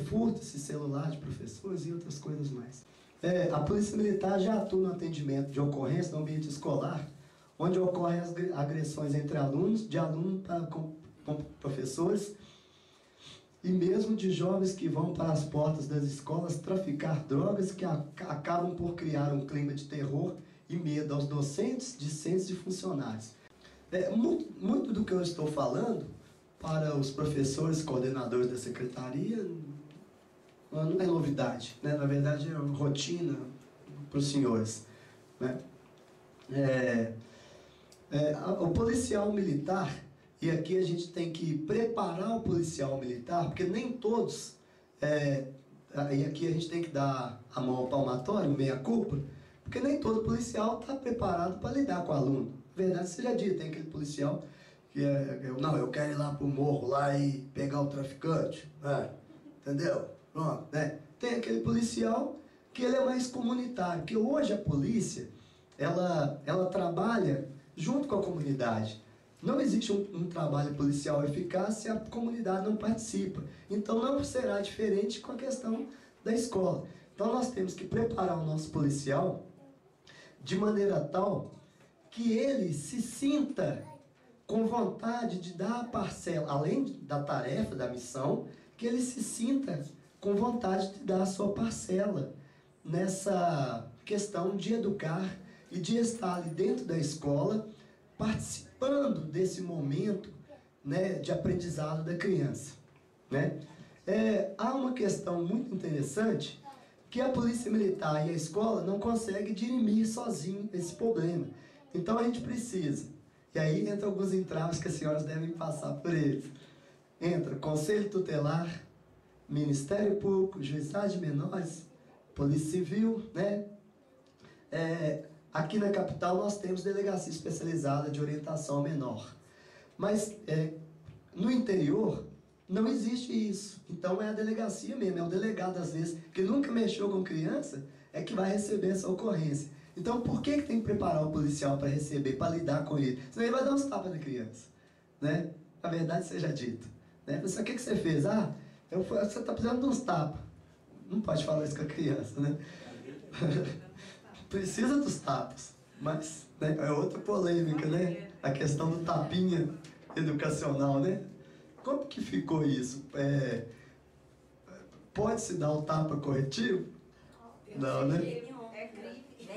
furta-se celular de professores e outras coisas mais. A Polícia Militar já atua no atendimento de ocorrência no ambiente escolar, onde ocorrem as agressões entre alunos, de aluno com professores, e mesmo de jovens que vão para as portas das escolas traficar drogas que acabam por criar um clima de terror e medo aos docentes, discentes e funcionários. Muito do que eu estou falando para os professores, coordenadores da secretaria, não é novidade, né? Na verdade é uma rotina para os senhores, né? O policial militar, e aqui a gente tem que preparar o policial militar, porque nem todos, e aqui a gente tem que dar a mão ao palmatório, meia-culpa, porque nem todo policial está preparado para lidar com o aluno. Na verdade, seja dito, tem aquele policial que eu quero ir lá para o morro lá e pegar o traficante, entendeu? Pronto, né? Tem aquele policial que ele é mais comunitário, porque hoje a polícia, ela trabalha junto com a comunidade. Não existe um trabalho policial eficaz se a comunidade não participa. Então não será diferente com a questão da escola. Então nós temos que preparar o nosso policial de maneira tal que ele se sinta com vontade de dar a parcela, além da tarefa, da missão, que ele se sinta com vontade de dar a sua parcela nessa questão de educar e de estar ali dentro da escola, participando desse momento, né, de aprendizado da criança, né? Há uma questão muito interessante que a Polícia Militar e a escola não conseguem dirimir sozinho esse problema. Então a gente precisa, e aí entra alguns entraves que as senhoras devem passar por eles. Entra Conselho Tutelar, Ministério Público, Juizado de Menores, Polícia Civil, né? Aqui na capital nós temos delegacia especializada de orientação ao menor. Mas no interior não existe isso. Então é a delegacia mesmo, é o delegado às vezes, que nunca mexeu com criança, é que vai receber essa ocorrência. Então, por que tem que preparar o policial para receber, para lidar com ele? Senão ele vai dar uns tapas na criança, né? A verdade seja dita. Né? Mas o que você fez? Ah, você está precisando de uns tapas. Não pode falar isso com a criança, né? Precisa dos tapas. Mas, né, é outra polêmica, né? A questão do tapinha educacional, né? Como que ficou isso? Pode-se dar um tapa corretivo? Não, né?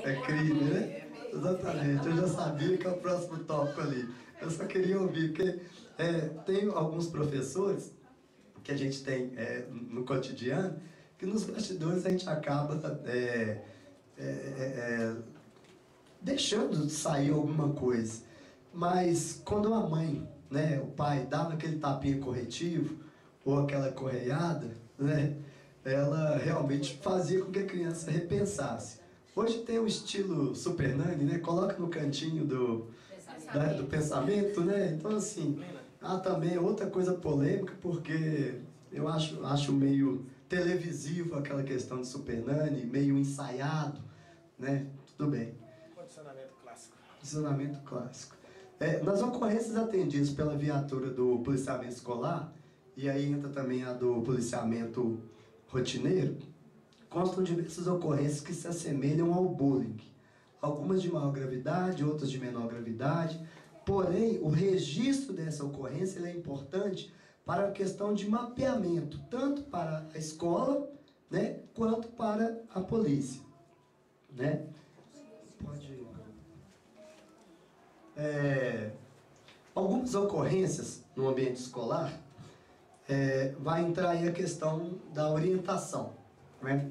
É crime, né? Exatamente. Eu já sabia que é o próximo tópico ali. Eu só queria ouvir, porque tem alguns professores que a gente tem no cotidiano, que nos bastidores a gente acaba deixando de sair alguma coisa. Mas quando a mãe, né, o pai, dava aquele tapinha corretivo, ou aquela correiada, né, ela realmente fazia com que a criança repensasse. Hoje tem o estilo Super Nanny, né? Coloca no cantinho do pensamento, né? Então, assim, também é outra coisa polêmica, porque eu acho meio televisivo aquela questão de Super Nanny, meio ensaiado, né? Tudo bem. Condicionamento clássico. Condicionamento clássico. Nas ocorrências atendidas pela viatura do policiamento escolar, e aí entra também a do policiamento rotineiro, constam diversas ocorrências que se assemelham ao bullying. Algumas de maior gravidade, outras de menor gravidade. Porém, o registro dessa ocorrência ele é importante para a questão de mapeamento, tanto para a escola, né, quanto para a polícia. Né? Pode... algumas ocorrências no ambiente escolar vai entrar aí a questão da orientação. Né?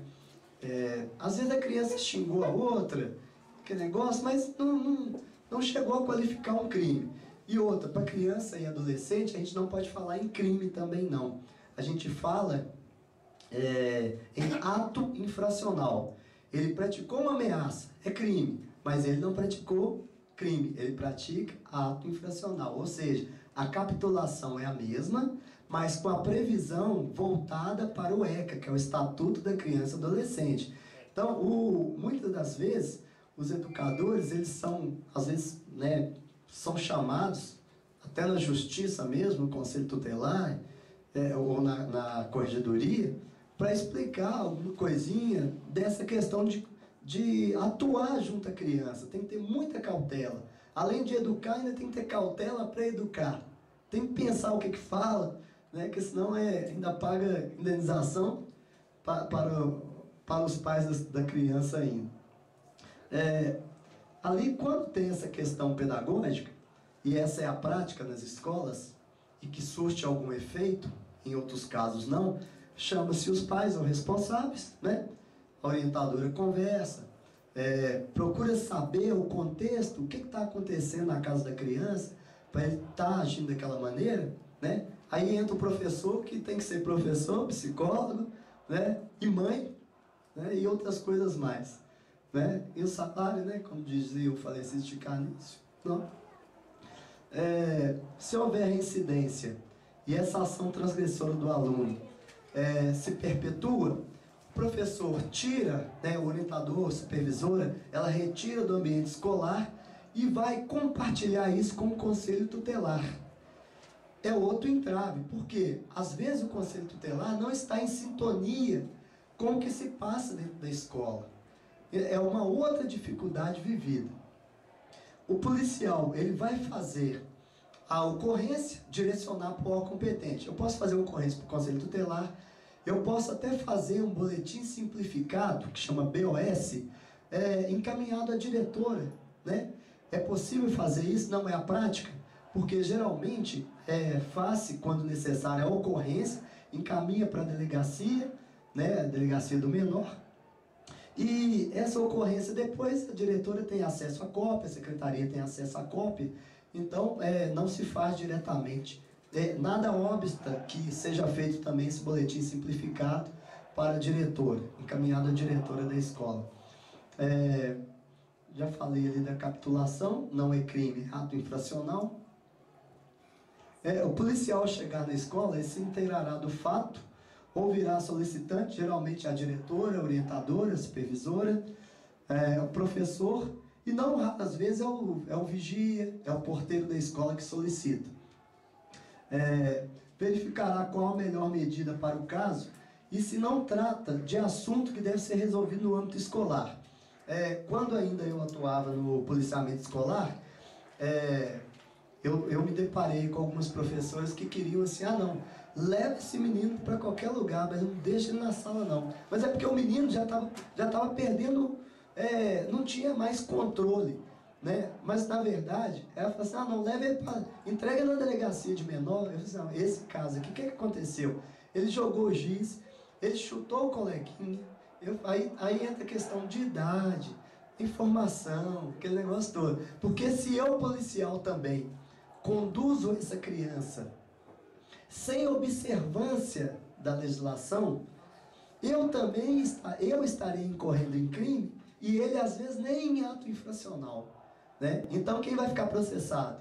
Às vezes a criança xingou a outra, que negócio, mas não chegou a qualificar um crime. E outra, para criança e adolescente, a gente não pode falar em crime também não. A gente fala em ato infracional. Ele praticou uma ameaça, é crime, mas ele não praticou crime, ele pratica ato infracional. Ou seja, a capitulação é a mesma, mas com a previsão voltada para o ECA, que é o Estatuto da Criança e Adolescente. Então, muitas das vezes, os educadores, eles são, às vezes, né, são chamados, até na justiça mesmo, no Conselho Tutelar, ou na Corregedoria, para explicar alguma coisinha dessa questão de atuar junto à criança. Tem que ter muita cautela. Além de educar, ainda tem que ter cautela para educar. Tem que pensar o que fala, né? Porque senão ainda paga indenização para os pais da criança ainda. Ali, quando tem essa questão pedagógica, e essa é a prática nas escolas, e que surte algum efeito, em outros casos não, chama-se os pais ou responsáveis, né? A orientadora conversa, procura saber o contexto, o que está acontecendo na casa da criança, para ele estar agindo daquela maneira, né? Aí entra o professor, que tem que ser professor, psicólogo, né? E mãe, né? E outras coisas mais. Né? E o salário, né? Como dizia o falecido de Carnício. Não? Se houver reincidência e essa ação transgressora do aluno se perpetua, o professor tira, né, o orientador, a supervisora, ela retira do ambiente escolar e vai compartilhar isso com o Conselho Tutelar. É outro entrave, porque às vezes o Conselho Tutelar não está em sintonia com o que se passa dentro da escola. É uma outra dificuldade vivida. O policial, ele vai fazer a ocorrência, direcionar para o órgão competente. Eu posso fazer uma ocorrência para o Conselho Tutelar, eu posso até fazer um boletim simplificado, que chama BOS, encaminhado à diretora. Né? É possível fazer isso, não é a prática, porque geralmente faz-se, quando necessário, a ocorrência, encaminha para a delegacia, né, a delegacia do menor, e essa ocorrência depois a diretora tem acesso à cópia, a secretaria tem acesso à cópia, então não se faz diretamente. Nada obsta que seja feito também esse boletim simplificado para a diretora, encaminhado à diretora da escola. Já falei ali da capitulação, não é crime, é ato infracional. O policial, ao chegar na escola, ele se inteirará do fato, ouvirá a solicitante, geralmente a diretora, a orientadora, a supervisora, o professor, e não raras vezes é o vigia, é o porteiro da escola que solicita. Verificará qual a melhor medida para o caso e se não trata de assunto que deve ser resolvido no âmbito escolar. Quando ainda eu atuava no policiamento escolar, eu me deparei com algumas professoras que queriam assim, não, leva esse menino para qualquer lugar, mas não deixa ele na sala não. Mas é porque o menino já estava perdendo, não tinha mais controle, né? Mas na verdade, ela falou assim, não, leva ele para, entrega na delegacia de menor. Eu falei assim, esse caso aqui, o que aconteceu? Ele jogou o giz, ele chutou o coleguinha, aí entra a questão de idade, informação, aquele negócio todo. Porque se eu, policial também, conduzo essa criança sem observância da legislação, eu também estarei incorrendo em crime e ele às vezes nem em ato infracional, né? Então quem vai ficar processado?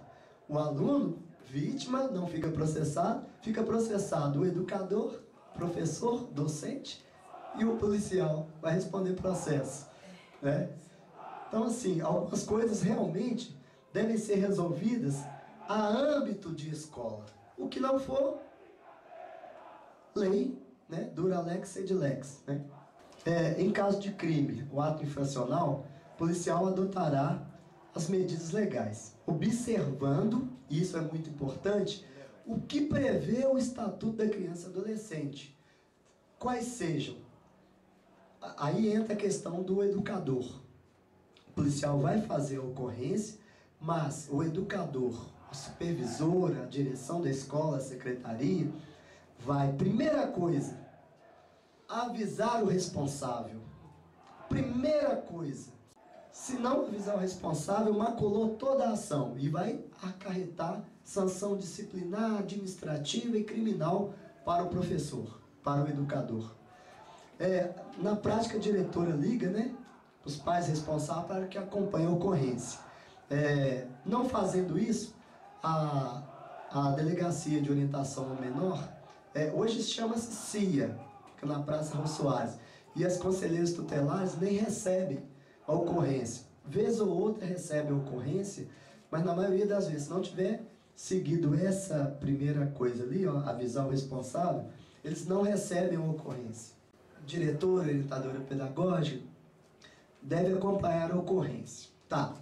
O aluno, vítima, não fica processado o educador, professor, docente, e o policial vai responder processo, né? Então assim, algumas coisas realmente devem ser resolvidas a âmbito de escola. O que não for, lei, né? Dura lex sed lex, né? Em caso de crime, o ato infracional, o policial adotará as medidas legais, observando, e isso é muito importante, o que prevê o Estatuto da Criança e Adolescente. Quais sejam? Aí entra a questão do educador. O policial vai fazer a ocorrência, mas o educador, a supervisora, a direção da escola, a secretaria, vai, primeira coisa, avisar o responsável. Primeira coisa. Se não avisar o responsável, maculou toda a ação e vai acarretar sanção disciplinar, administrativa e criminal para o professor, para o educador. Na prática, a diretora liga, né, os pais responsáveis para que acompanhem a ocorrência. Não fazendo isso, a Delegacia de Orientação ao Menor, hoje chama-se CIA, que é na Praça Raul Soares, e as conselheiras tutelares nem recebem a ocorrência. Vez ou outra recebe a ocorrência, mas na maioria das vezes, se não tiver seguido essa primeira coisa ali, avisar o responsável, eles não recebem a ocorrência. A diretora, orientadora pedagógica, deve acompanhar a ocorrência. Tá.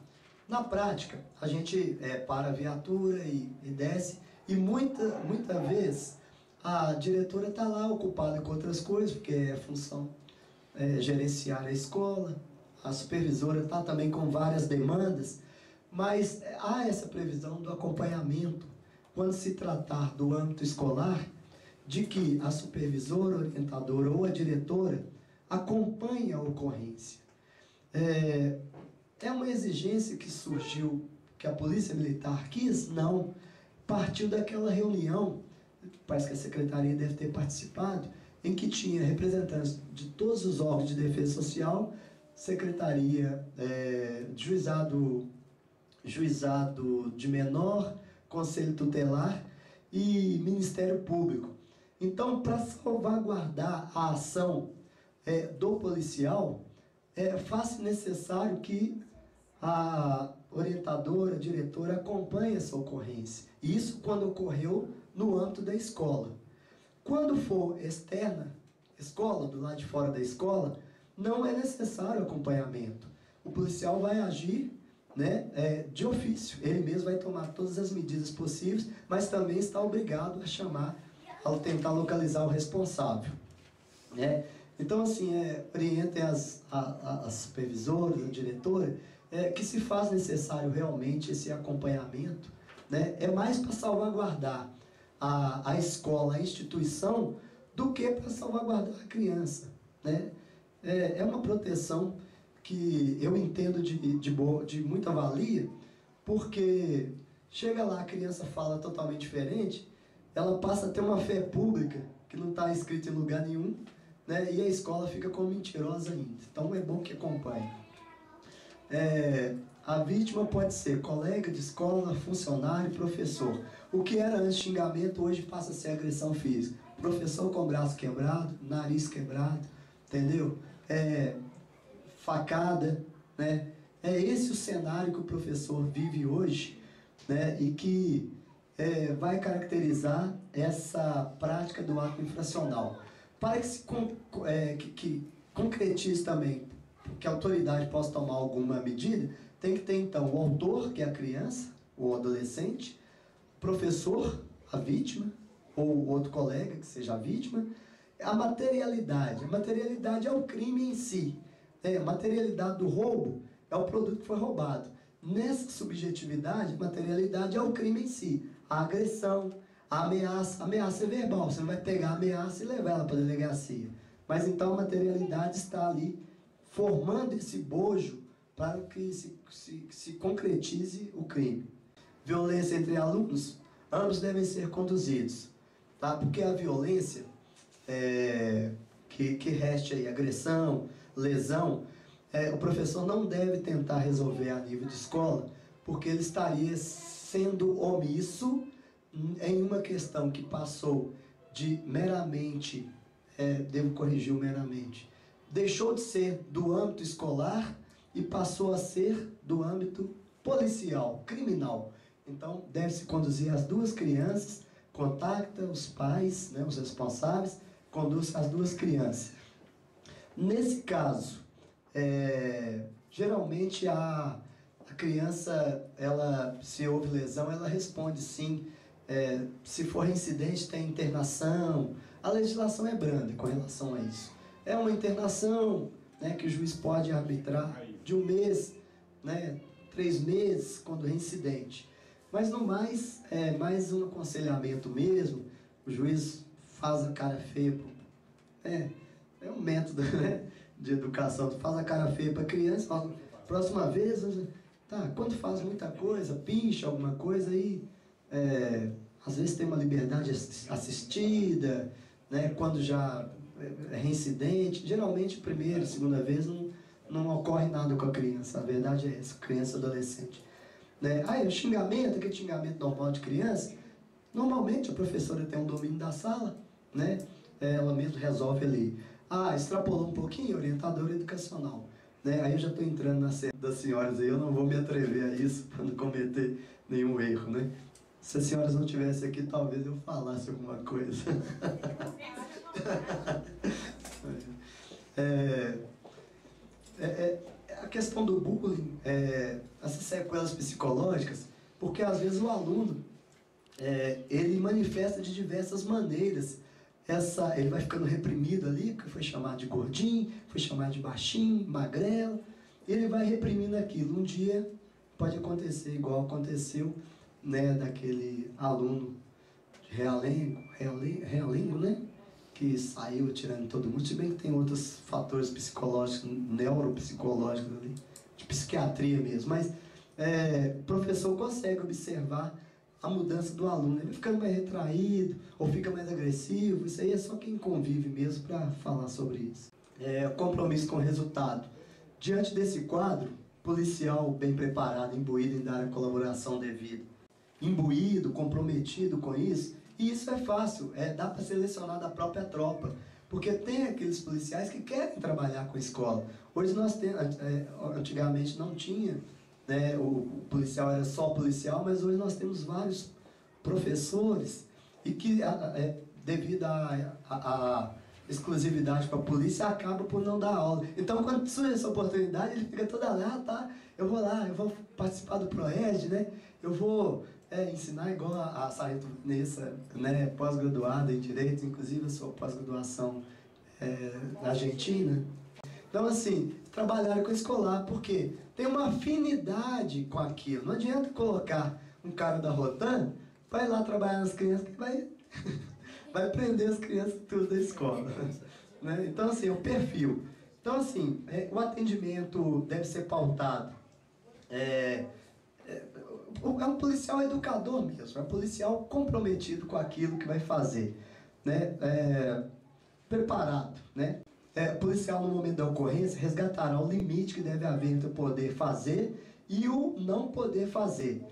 Na prática, a gente para a viatura e desce, e muita vez a diretora está lá ocupada com outras coisas, porque é função gerenciar a escola, a supervisora está também com várias demandas, mas há essa previsão do acompanhamento, quando se tratar do âmbito escolar, de que a supervisora, orientadora ou a diretora acompanhe a ocorrência. É uma exigência que surgiu, que a Polícia Militar quis? Não. Partiu daquela reunião, parece que a Secretaria deve ter participado, em que tinha representantes de todos os órgãos de defesa social, Secretaria, Juizado de Menor, Conselho Tutelar e Ministério Público. Então, para salvaguardar a ação do policial, faz-se necessário que a orientadora, a diretora acompanhe essa ocorrência. Isso quando ocorreu no âmbito da escola. Quando for externa, escola, do lado de fora da escola, não é necessário acompanhamento. O policial vai agir, né, de ofício. Ele mesmo vai tomar todas as medidas possíveis, mas também está obrigado a chamar, ao tentar localizar o responsável, né? Então, assim, orientem as supervisoras, a diretora, que se faz necessário realmente esse acompanhamento, né? É mais para salvaguardar a escola, a instituição, do que para salvaguardar a criança, né? É uma proteção que eu entendo de muita valia, porque chega lá, a criança fala totalmente diferente, ela passa a ter uma fé pública que não está escrita em lugar nenhum, né? E a escola fica como mentirosa ainda. Então é bom que acompanhe. A vítima pode ser colega de escola, funcionário, professor. O que era antes xingamento, hoje passa a ser agressão física. Professor com braço quebrado, nariz quebrado, entendeu? Facada, né? É esse o cenário que o professor vive hoje, né? E que vai caracterizar essa prática do ato infracional. Para que concretize também, que a autoridade possa tomar alguma medida, tem que ter então o autor, que é a criança, ou adolescente, o professor, a vítima, ou outro colega que seja a vítima, a materialidade. A materialidade é o crime em si. A materialidade do roubo é o produto que foi roubado. Nessa subjetividade, materialidade é o crime em si. A agressão, a ameaça. A ameaça é verbal, você não vai pegar a ameaça e levar ela para a delegacia. Mas então a materialidade está ali formando esse bojo para que se concretize o crime. Violência entre alunos, ambos devem ser conduzidos, tá? Porque a violência que reste aí, agressão, lesão, o professor não deve tentar resolver a nível de escola, porque ele estaria sendo omisso em uma questão que passou de meramente, devo corrigir o meramente, deixou de ser do âmbito escolar e passou a ser do âmbito policial, criminal. Então, deve-se conduzir as duas crianças, contacta os pais, né, os responsáveis, conduz as duas crianças. Nesse caso, geralmente a criança, se houve lesão, ela responde sim. Se for reincidente, tem internação. A legislação é branda com relação a isso. É uma internação, né, que o juiz pode arbitrar de 1 mês, né, 3 meses, quando reincidente. Mas no mais, é mais um aconselhamento mesmo. O juiz faz a cara feia. É um método, né, de educação. Tu faz a cara feia para a criança, fala, próxima vez, tá, quando faz muita coisa, pincha alguma coisa, aí às vezes tem uma liberdade assistida, né, quando já é reincidente. Geralmente, primeira, segunda vez, não ocorre nada com a criança. A verdade é essa, criança e adolescente. Né? O xingamento, aquele xingamento normal de criança, normalmente a professora tem um domínio da sala, né? Ela mesma resolve ali. Extrapolou um pouquinho, orientadora educacional. Né? Aí eu já estou entrando na série das senhoras aí, eu não vou me atrever a isso para não cometer nenhum erro, né? Se as senhoras não estivessem aqui, talvez eu falasse alguma coisa. A questão do bullying, essas sequelas psicológicas, porque às vezes o aluno, ele manifesta de diversas maneiras. Ele vai ficando reprimido ali, porque foi chamado de gordinho, foi chamado de baixinho, magrelo, e ele vai reprimindo aquilo. Um dia pode acontecer igual aconteceu, né, daquele aluno de Realengo, né, que saiu tirando todo mundo, se bem que tem outros fatores psicológicos, neuropsicológicos ali, de psiquiatria mesmo, mas o professor consegue observar a mudança do aluno, ele ficando mais retraído, ou fica mais agressivo. Isso aí é só quem convive mesmo para falar sobre isso. Compromisso com o resultado. Diante desse quadro, policial bem preparado, imbuído em dar a colaboração devida, imbuído, comprometido com isso, e isso é fácil, dá para selecionar da própria tropa, porque tem aqueles policiais que querem trabalhar com a escola. Hoje nós temos, antigamente não tinha, né, o policial era só policial, mas hoje nós temos vários professores e que, devido à exclusividade com a polícia, acaba por não dar aula. Então, quando surge essa oportunidade, ele fica toda lá, eu vou participar do PROERD, né, eu vou ensinar igual a Sargento Nessa, né, pós-graduada em Direito, inclusive a sua pós-graduação na Argentina. Então, assim, trabalhar com escolar, porque tem uma afinidade com aquilo. Não adianta colocar um cara da Rotan, vai lá trabalhar nas crianças, que vai prender as crianças tudo da escola. Né? Então, assim, é o perfil. Então, assim, o atendimento deve ser pautado. É um policial educador mesmo, é um policial comprometido com aquilo que vai fazer. Né? Preparado, né? Policial, no momento da ocorrência, resgatará o limite que deve haver entre o poder fazer e o não poder fazer.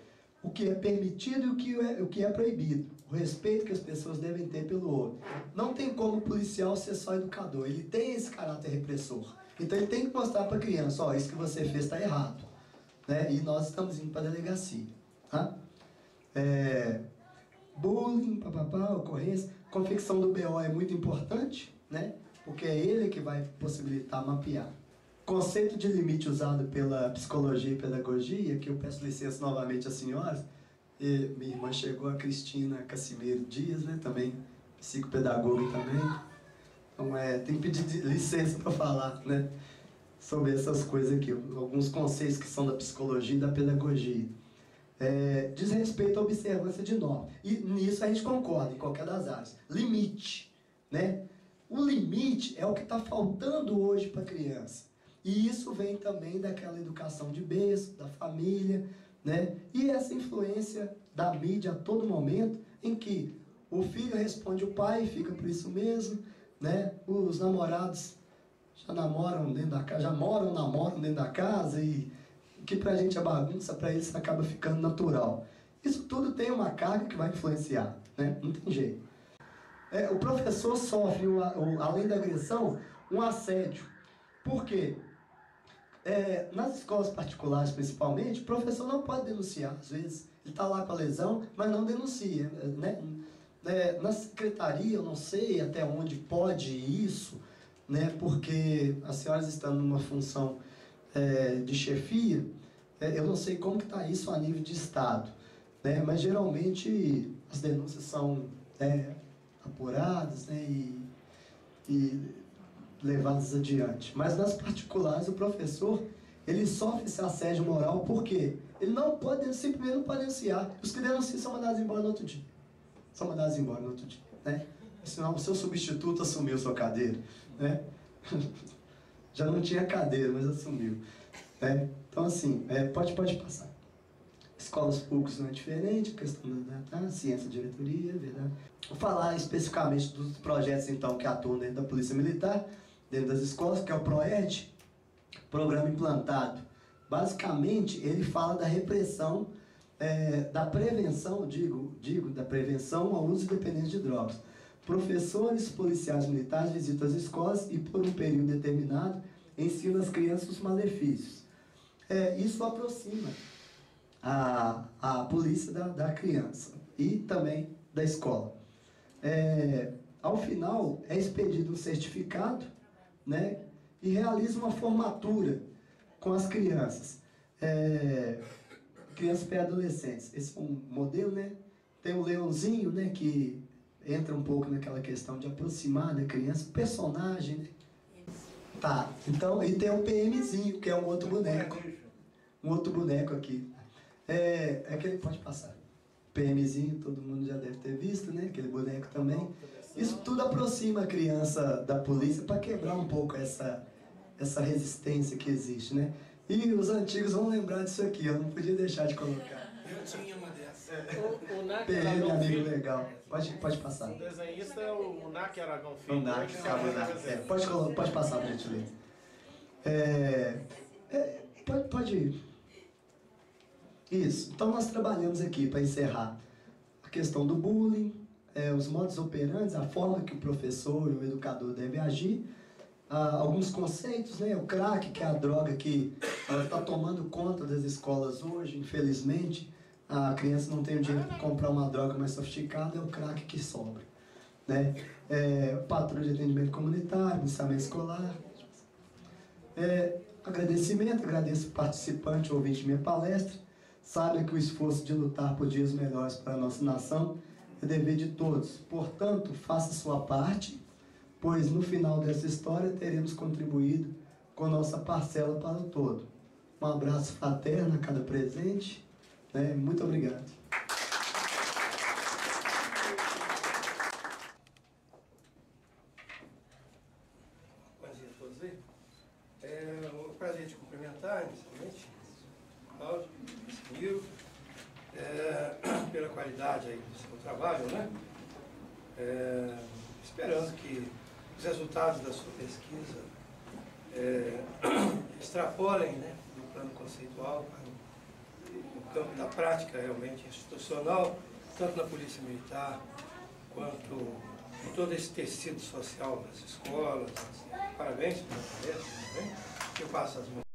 O que é permitido e o que é proibido. o respeito que as pessoas devem ter pelo outro. Não tem como o policial ser só educador, ele tem esse caráter repressor. Então ele tem que mostrar para a criança, ó, isso que você fez está errado. Né? E nós estamos indo para a delegacia. Tá? Bullying, papapá, ocorrência, confecção do BO é muito importante, né? Porque é ele que vai possibilitar mapear. Conceito de limite usado pela psicologia e pedagogia, que eu peço licença novamente às senhoras, e minha irmã chegou, a Cristina Cassimeiro Dias, né? Também psicopedagoga também. Então, tem que pedir licença para falar, né? Sobre essas coisas aqui, alguns conceitos que são da psicologia e da pedagogia. Diz respeito à observância de normas. E nisso a gente concorda, em qualquer das áreas. Limite, né? O limite é o que está faltando hoje para a criança. E isso vem também daquela educação de berço, da família, né? E essa influência da mídia a todo momento, em que o filho responde o pai, fica por isso mesmo, né? Os namorados já namoram dentro da casa, namoram dentro da casa, e o que pra gente é bagunça, para eles acaba ficando natural. Isso tudo tem uma carga que vai influenciar, né? Não tem jeito. O professor sofre, além da agressão, um assédio. Por quê? Nas escolas particulares, principalmente, o professor não pode denunciar, às vezes. Ele está lá com a lesão, mas não denuncia, né? Na secretaria, eu não sei até onde pode isso, né? Porque as senhoras estão numa função de chefia, eu não sei como que está isso a nível de Estado, né? Mas geralmente as denúncias são apuradas, né? E levadas adiante. Mas nas particulares, o professor, ele sofre esse assédio moral, porque ele não pode, simplesmente não pode denunciar. Os que denunciam são mandados embora no outro dia. Né? Senão o seu substituto assumiu sua cadeira, né? Já não tinha cadeira, mas assumiu. Né? Então, assim, pode passar. Escolas públicas não é diferente, questão da ciência, diretoria, verdade. Vou falar especificamente dos projetos, então, que atuam dentro da Polícia Militar, dentro das escolas, que é o PROERD, Programa Implantado. Basicamente, ele fala da repressão, da prevenção, da prevenção ao uso independente de drogas. Professores, policiais militares visitam as escolas e, por um período determinado, ensinam as crianças os malefícios. Isso aproxima a polícia da criança e também da escola. Ao final, é expedido um certificado, né, e realiza uma formatura com as crianças. Crianças pré-adolescentes. Esse é um modelo, né? Tem o leãozinho, né, que entra um pouco naquela questão de aproximar da criança, o personagem, né? Tá, então, e tem o PMzinho, que é um outro boneco. Um outro boneco aqui. Aquele, pode passar. PMzinho, todo mundo já deve ter visto, né? Aquele boneco também. Isso tudo aproxima a criança da polícia para quebrar um pouco essa resistência que existe, né? E os antigos vão lembrar disso aqui, eu não podia deixar de colocar. Eu tinha uma dessas. O PM, amigo legal. Pode passar. O desenhista é o NAC Aragão Filho. O NAC, pode passar, para a gente ler. Pode ir. Isso. Então nós trabalhamos aqui, para encerrar, a questão do bullying, os modos operantes, a forma que o professor e o educador devem agir, alguns conceitos, né? O crack, que é a droga que está tomando conta das escolas hoje, infelizmente. A criança não tem o dinheiro para comprar uma droga mais sofisticada, é o crack que sobra, né? Patrulha de atendimento comunitário, licenciamento escolar. Agradeço o participante, ouvinte de minha palestra. Sabe que o esforço de lutar por dias melhores para a nossa nação é dever de todos. Portanto, faça sua parte, pois no final dessa história teremos contribuído com nossa parcela para o todo. Um abraço fraterno a cada presente. Muito obrigado. Bom dia a todos aí. É um prazer te cumprimentar, inicialmente, Cláudio, Miro, pela qualidade aí do seu trabalho, né? Esperando que os resultados da sua pesquisa extrapolem, né, do plano conceitual para o campo da prática realmente institucional, tanto na Polícia Militar, quanto em todo esse tecido social das escolas. Parabéns pela tarefa, eu passo as mãos.